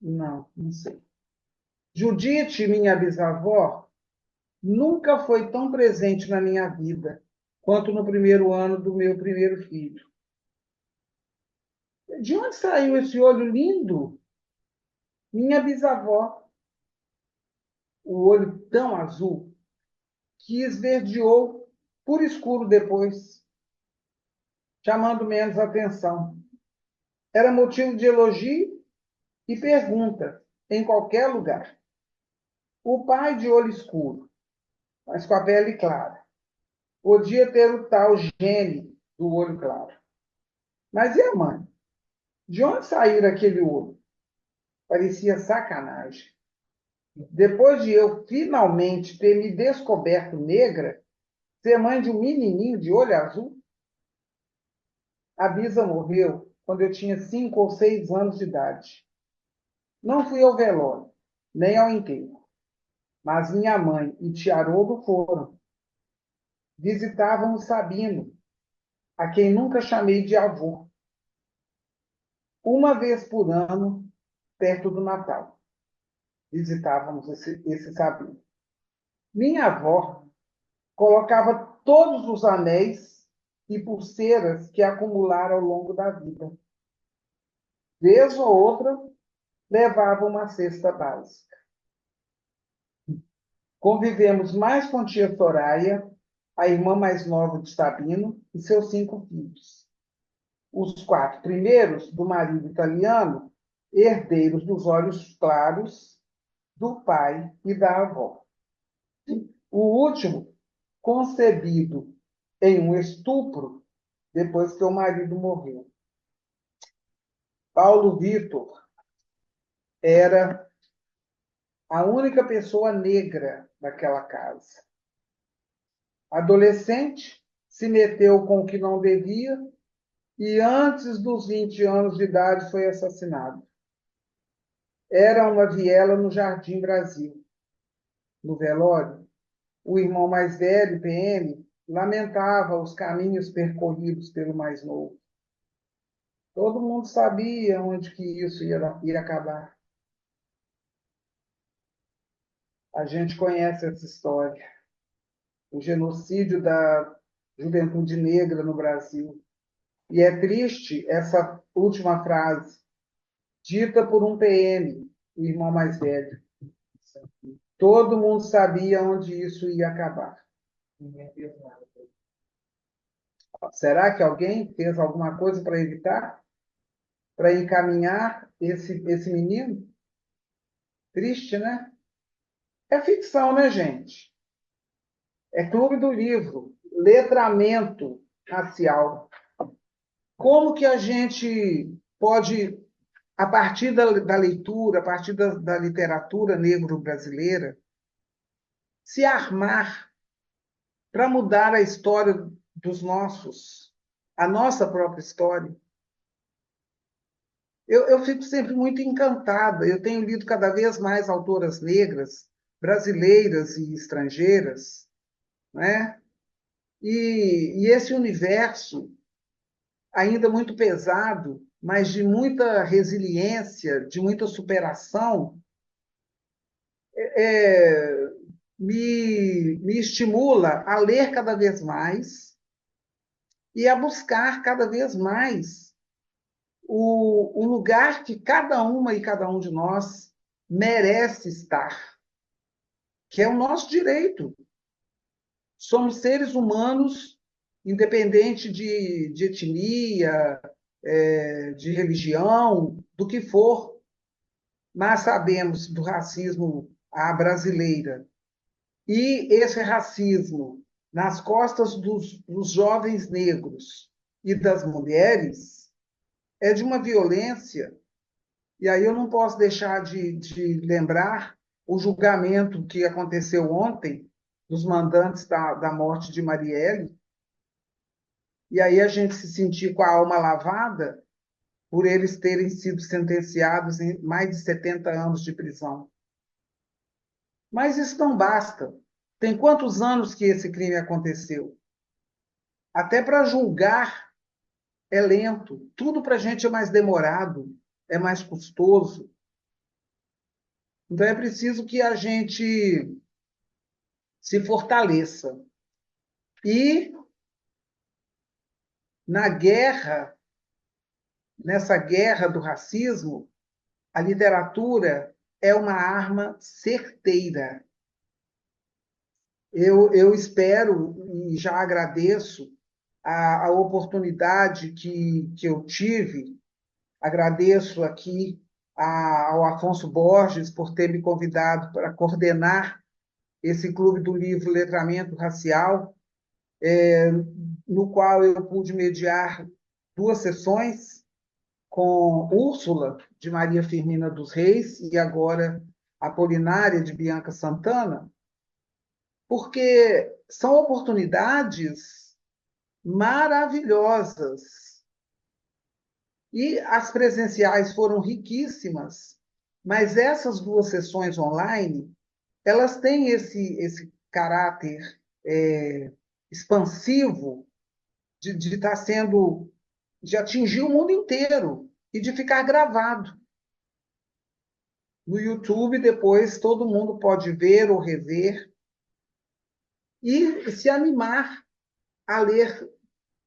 Não, não sei. Judite, minha bisavó, nunca foi tão presente na minha vida quanto no primeiro ano do meu primeiro filho. De onde saiu esse olho lindo? Minha bisavó, o olho tão azul, que esverdeou por escuro depois, chamando menos atenção. Era motivo de elogio e pergunta em qualquer lugar. O pai de olho escuro, mas com a pele clara, podia ter o tal gene do olho claro. Mas e a mãe? De onde saíra aquele olho? Parecia sacanagem. Depois de eu finalmente ter me descoberto negra, ser mãe de um menininho de olho azul? A Bisa morreu quando eu tinha 5 ou 6 anos de idade. Não fui ao velório, nem ao enterro, mas minha mãe e tia Haroldo foram. Visitavam o Sabino, a quem nunca chamei de avô, uma vez por ano, perto do Natal. Visitávamos esse Sabino. Minha avó colocava todos os anéis e pulseiras que acumulara ao longo da vida. Vez ou outra, levava uma cesta básica. Convivemos mais com tia Soraya, a irmã mais nova de Sabino, e seus 5 filhos. Os 4 primeiros, do marido italiano, herdeiros dos olhos claros do pai e da avó. O último, concebido em um estupro depois que o marido morreu. Paulo Vitor era a única pessoa negra daquela casa. Adolescente, se meteu com o que não devia e antes dos 20 anos de idade foi assassinado. Era uma viela no Jardim Brasil. No velório, o irmão mais velho, PM, lamentava os caminhos percorridos pelo mais novo. Todo mundo sabia onde que isso ia acabar. A gente conhece essa história. O genocídio da juventude negra no Brasil. E é triste essa última frase. dita por um PM, o irmão mais velho. Todo mundo sabia onde isso ia acabar. Será que alguém fez alguma coisa para evitar? Para encaminhar esse menino? Triste, né? É ficção, né, gente? É clube do livro, letramento racial. Como que a gente pode, a partir da leitura, a partir da literatura negro-brasileira, se armar para mudar a história dos nossos, a nossa própria história? Eu fico sempre muito encantada. Eu tenho lido cada vez mais autoras negras, brasileiras e estrangeiras, né? E esse universo, ainda muito pesado, mas de muita resiliência, de muita superação, é, me estimula a ler cada vez mais e a buscar cada vez mais o lugar que cada uma e cada um de nós merece estar, que é o nosso direito. Somos seres humanos, independente de etnia, de religião, do que for, mas sabemos do racismo à brasileira. E esse racismo nas costas dos jovens negros e das mulheres é de uma violência. E aí eu não posso deixar de lembrar o julgamento que aconteceu ontem dos mandantes da morte de Marielle, e aí a gente se sentir com a alma lavada por eles terem sido sentenciados em mais de 70 anos de prisão. Mas isso não basta. Tem quantos anos que esse crime aconteceu? Até para julgar é lento. Tudo para a gente é mais demorado, é mais custoso. Então é preciso que a gente se fortaleça. E na guerra, nessa guerra do racismo, a literatura é uma arma certeira. Eu espero e já agradeço a oportunidade que eu tive. Agradeço aqui ao Afonso Borges por ter me convidado para coordenar esse Clube do Livro Letramento Racial, no qual eu pude mediar 2 sessões com Úrsula, de Maria Firmina dos Reis, e agora Apolinária, de Bianca Santana, porque são oportunidades maravilhosas. E as presenciais foram riquíssimas, mas essas 2 sessões online, elas têm esse caráter expansivo de estar sendo, de atingir o mundo inteiro e de ficar gravado. No YouTube, depois, todo mundo pode ver ou rever e se animar a ler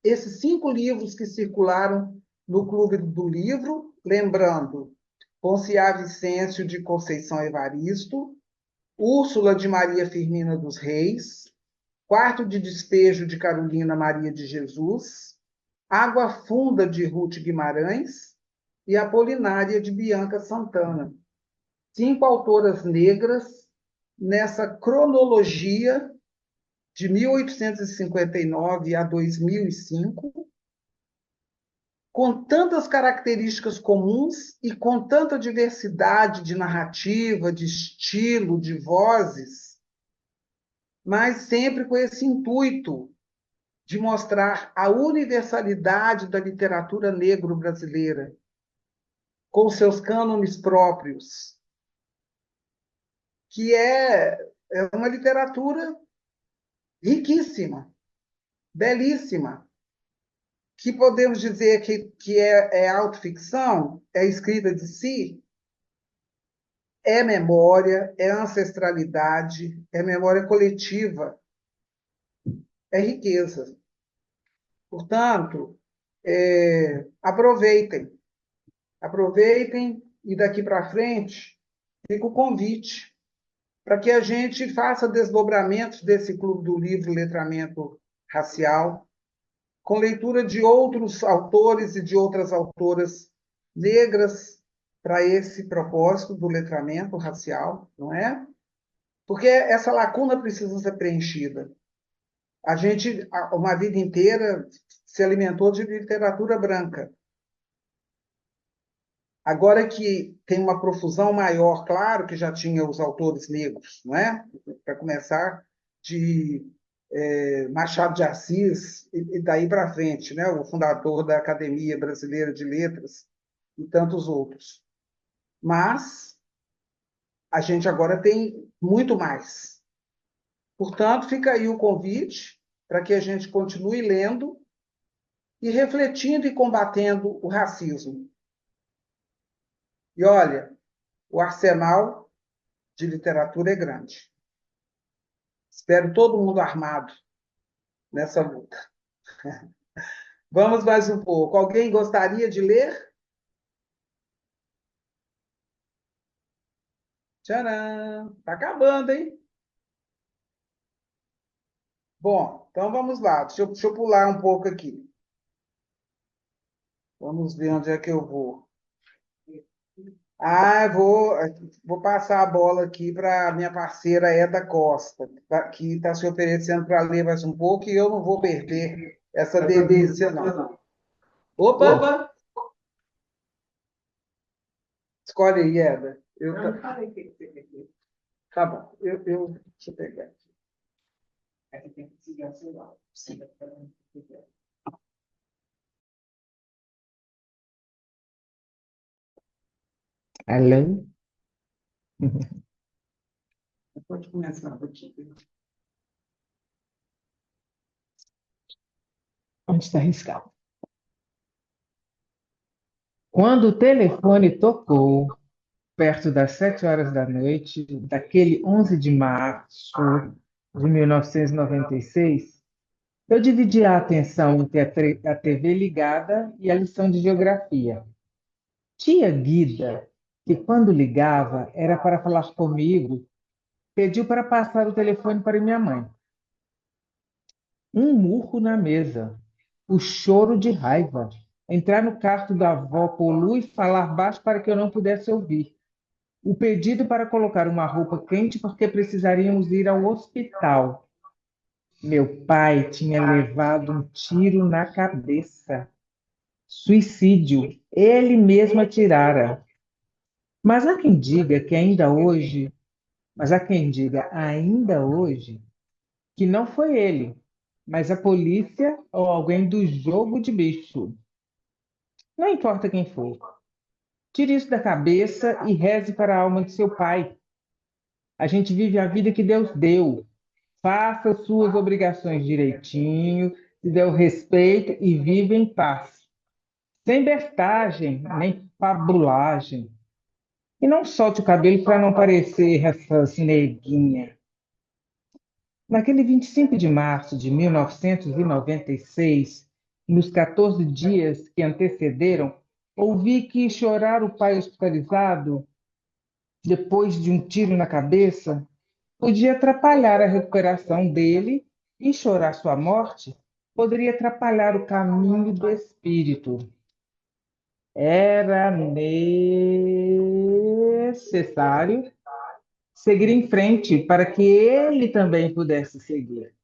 esses 5 livros que circularam no Clube do Livro, lembrando Ponciá Vicêncio de Conceição Evaristo, Úrsula de Maria Firmina dos Reis, Quarto de Despejo de Carolina Maria de Jesus, Água Funda de Ruth Guimarães e Apolinária de Bianca Santana. 5 autoras negras nessa cronologia de 1859 a 2005, com tantas características comuns e com tanta diversidade de narrativa, de estilo, de vozes, mas sempre com esse intuito de mostrar a universalidade da literatura negro-brasileira, com seus cânones próprios, que é uma literatura riquíssima, belíssima, que podemos dizer que é autoficção, é escrita de si, é memória, é ancestralidade, é memória coletiva, é riqueza. Portanto, aproveitem e daqui para frente, fica o convite para que a gente faça desdobramentos desse Clube do Livro Letramento Racial, com leitura de outros autores e de outras autoras negras para esse propósito do letramento racial, não é? Porque essa lacuna precisa ser preenchida. A gente, uma vida inteira, se alimentou de literatura branca. Agora que tem uma profusão maior, claro que já tinha os autores negros, não é? Para começar, de Machado de Assis e daí para frente, né? O fundador da Academia Brasileira de Letras e tantos outros. Mas a gente agora tem muito mais. Portanto, fica aí o convite para que a gente continue lendo e refletindo e combatendo o racismo. E olha, o arsenal de literatura é grande. Espero todo mundo armado nessa luta. Vamos mais um pouco. Alguém gostaria de ler? Tcharam! Está acabando, hein? Bom, então vamos lá. Deixa eu pular um pouco aqui. Vamos ver onde é que eu vou. Vou passar a bola aqui para a minha parceira Eda Costa, que está se oferecendo para ler mais um pouco e eu não vou perder essa delícia, não. Opa! Opa! Escolhe aí, Eda. Eu não falei que você quer. Tá bom, deixa eu pegar aqui. Aí você tem que seguir o celular. Sim. Alô? Pode começar, aqui. Onde está arriscado? Quando o telefone tocou, perto das 7 horas da noite, daquele 11 de março de 1996, eu dividi a atenção entre a TV ligada e a lição de geografia. Tia Guida, que quando ligava era para falar comigo, pediu para passar o telefone para minha mãe. Um murro na mesa, o choro de raiva, entrar no quarto da avó Polu e falar baixo para que eu não pudesse ouvir. O pedido para colocar uma roupa quente porque precisaríamos ir ao hospital. Meu pai tinha levado um tiro na cabeça. Suicídio. Ele mesmo atirara. Mas há quem diga que ainda hoje, mas há quem diga ainda hoje que não foi ele, mas a polícia ou alguém do jogo de bicho. Não importa quem for. Tire isso da cabeça e reze para a alma de seu pai. A gente vive a vida que Deus deu. Faça suas obrigações direitinho, se dê o respeito e viva em paz. Sem bestagem, nem fabulagem. E não solte o cabelo para não parecer essas neguinha. Naquele 25 de março de 1996, nos 14 dias que antecederam, ouvi que chorar o pai hospitalizado depois de um tiro na cabeça podia atrapalhar a recuperação dele e chorar sua morte poderia atrapalhar o caminho do espírito. Era necessário seguir em frente para que ele também pudesse seguir.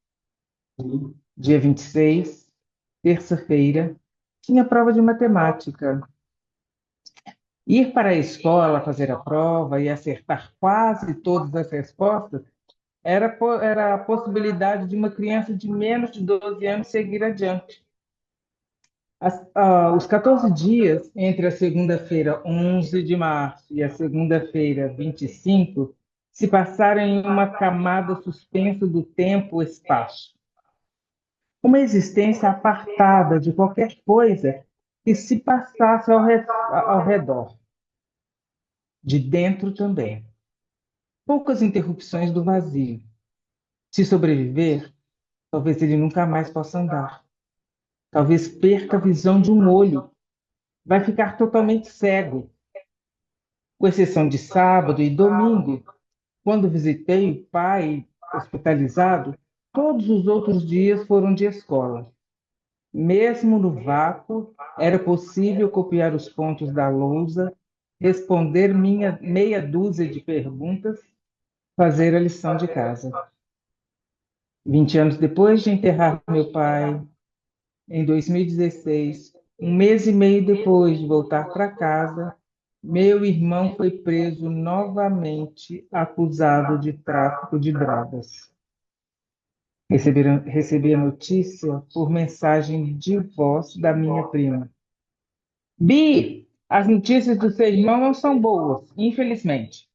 Dia 26, terça-feira, tinha prova de matemática. Ir para a escola fazer a prova e acertar quase todas as respostas era a possibilidade de uma criança de menos de 12 anos seguir adiante. Os 14 dias entre a segunda-feira, 11 de março, e a segunda-feira, 25, se passaram em uma camada suspensa do tempo-espaço. Uma existência apartada de qualquer coisa que se passasse ao redor. De dentro também. Poucas interrupções do vazio. Se sobreviver, talvez ele nunca mais possa andar. Talvez perca a visão de um olho. Vai ficar totalmente cego. com exceção de sábado e domingo, quando visitei o pai hospitalizado, todos os outros dias foram de escola. Mesmo no vácuo, era possível copiar os pontos da lousa, responder minha meia dúzia de perguntas, fazer a lição de casa. 20 anos depois de enterrar meu pai, em 2016, um mês e meio depois de voltar para casa, meu irmão foi preso novamente, acusado de tráfico de drogas. Recebi a notícia por mensagem de voz da minha prima. Bi, as notícias do seu irmão não são boas, infelizmente.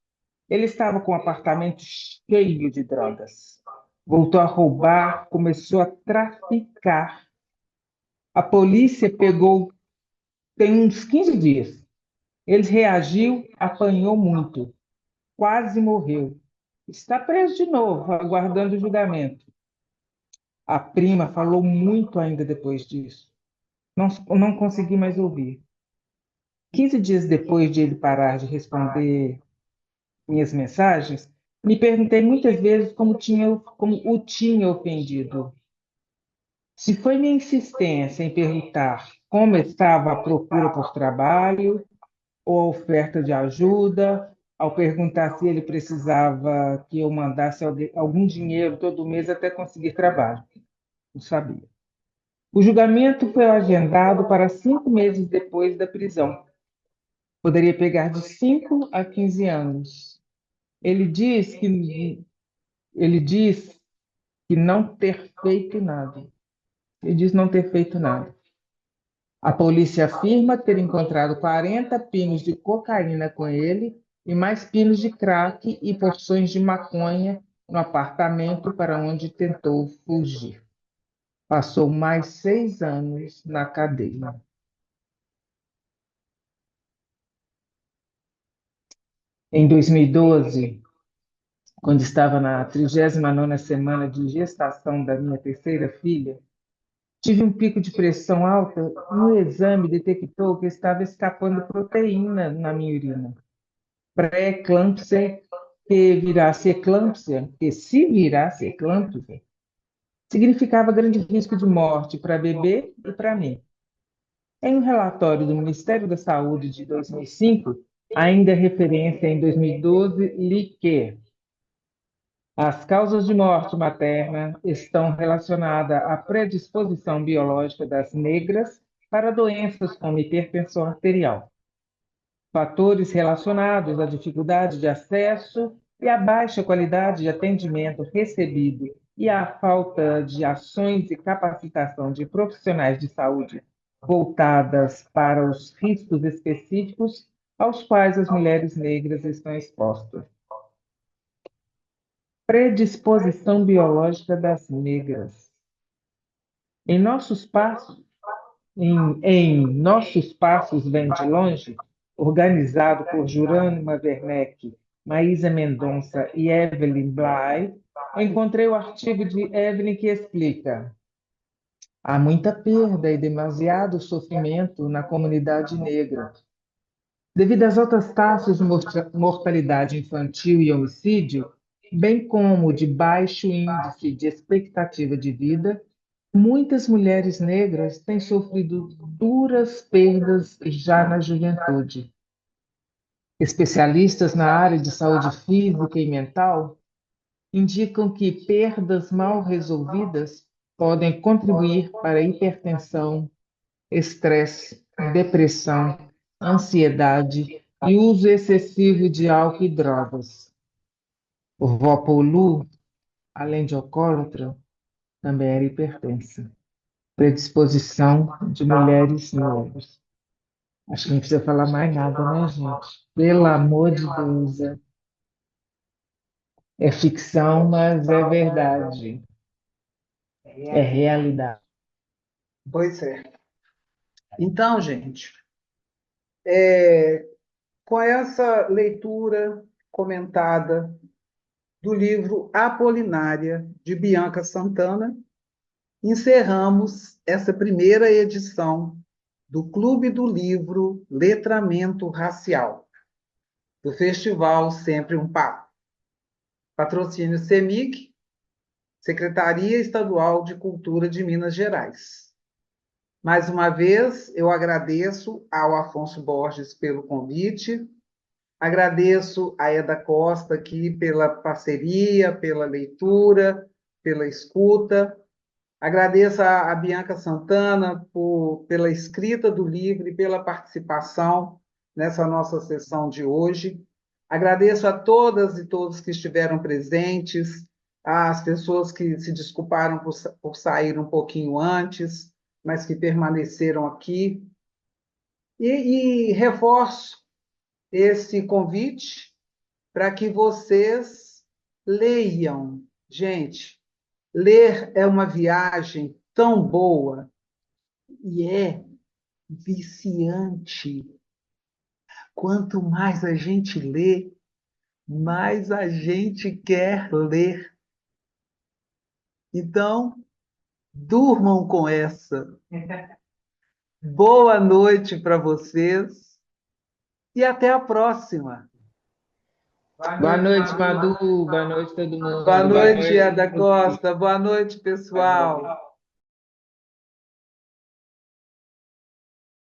Ele estava com o apartamento cheio de drogas. Voltou a roubar, começou a traficar. A polícia pegou tem uns 15 dias. Ele reagiu, apanhou muito, quase morreu. Está preso de novo, aguardando o julgamento. A prima falou muito ainda depois disso. Não consegui mais ouvir. 15 dias depois de ele parar de responder minhas mensagens, me perguntei muitas vezes como o tinha ofendido. Se foi minha insistência em perguntar como estava a procura por trabalho, ou a oferta de ajuda, ao perguntar se ele precisava que eu mandasse algum dinheiro todo mês até conseguir trabalho. Não sabia. O julgamento foi agendado para 5 meses depois da prisão. Poderia pegar de 5 a 15 anos. Ele diz que ele diz que não ter feito nada. Ele diz não ter feito nada. A polícia afirma ter encontrado 40 pinos de cocaína com ele e mais pinos de crack e porções de maconha no apartamento para onde tentou fugir. Passou mais 6 anos na cadeia. Em 2012, quando estava na 39ª semana de gestação da minha terceira filha, tive um pico de pressão alta e o exame detectou que estava escapando proteína na minha urina. Pré-eclâmpsia, que se virasse eclâmpsia, significava grande risco de morte para bebê e para mim. Em um relatório do Ministério da Saúde de 2005, ainda referência em 2012, li que as causas de morte materna estão relacionadas à predisposição biológica das negras para doenças como hipertensão arterial, fatores relacionados à dificuldade de acesso e à baixa qualidade de atendimento recebido e à falta de ações e capacitação de profissionais de saúde voltadas para os riscos específicos aos quais as mulheres negras estão expostas. Predisposição biológica das negras. Em nossos passos, em Nossos Passos Vem de Longe, organizado por Jurema Werneck, Maísa Mendonça e Evelyn Bly, encontrei o artigo de Evelyn que explica: há muita perda e demasiado sofrimento na comunidade negra. Devido às altas taxas de mortalidade infantil e homicídio, bem como de baixo índice de expectativa de vida, muitas mulheres negras têm sofrido duras perdas já na juventude. Especialistas na área de saúde física e mental indicam que perdas mal resolvidas podem contribuir para hipertensão, estresse, depressão, ansiedade e uso excessivo de álcool e drogas. O Vopolu, além de alcoólatra, também era hipertensa. Predisposição de mulheres negras. Acho que não precisa falar mais nada, né, gente? Pelo amor de Deus. É ficção, mas é verdade. É realidade. Pois é. Então, gente, com essa leitura comentada do livro Apolinária, de Bianca Santana, encerramos essa primeira edição do Clube do Livro Letramento Racial. do Festival Sempre um Papo. Patrocínio CEMIG, Secretaria Estadual de Cultura de Minas Gerais. Mais uma vez, eu agradeço ao Afonso Borges pelo convite, agradeço a Eda Costa aqui pela parceria, pela leitura, pela escuta, agradeço a Bianca Santana pela escrita do livro e pela participação nessa nossa sessão de hoje. Agradeço a todas e todos que estiveram presentes, às pessoas que se desculparam por sair um pouquinho antes, mas que permaneceram aqui. E reforço esse convite para que vocês leiam. Gente, ler é uma viagem tão boa e é viciante. Quanto mais a gente lê, mais a gente quer ler. Então, durmam com essa. Boa noite para vocês e até a próxima. Boa noite, Madu. Boa noite, todo mundo. Boa noite, Ada Costa. Boa noite, pessoal.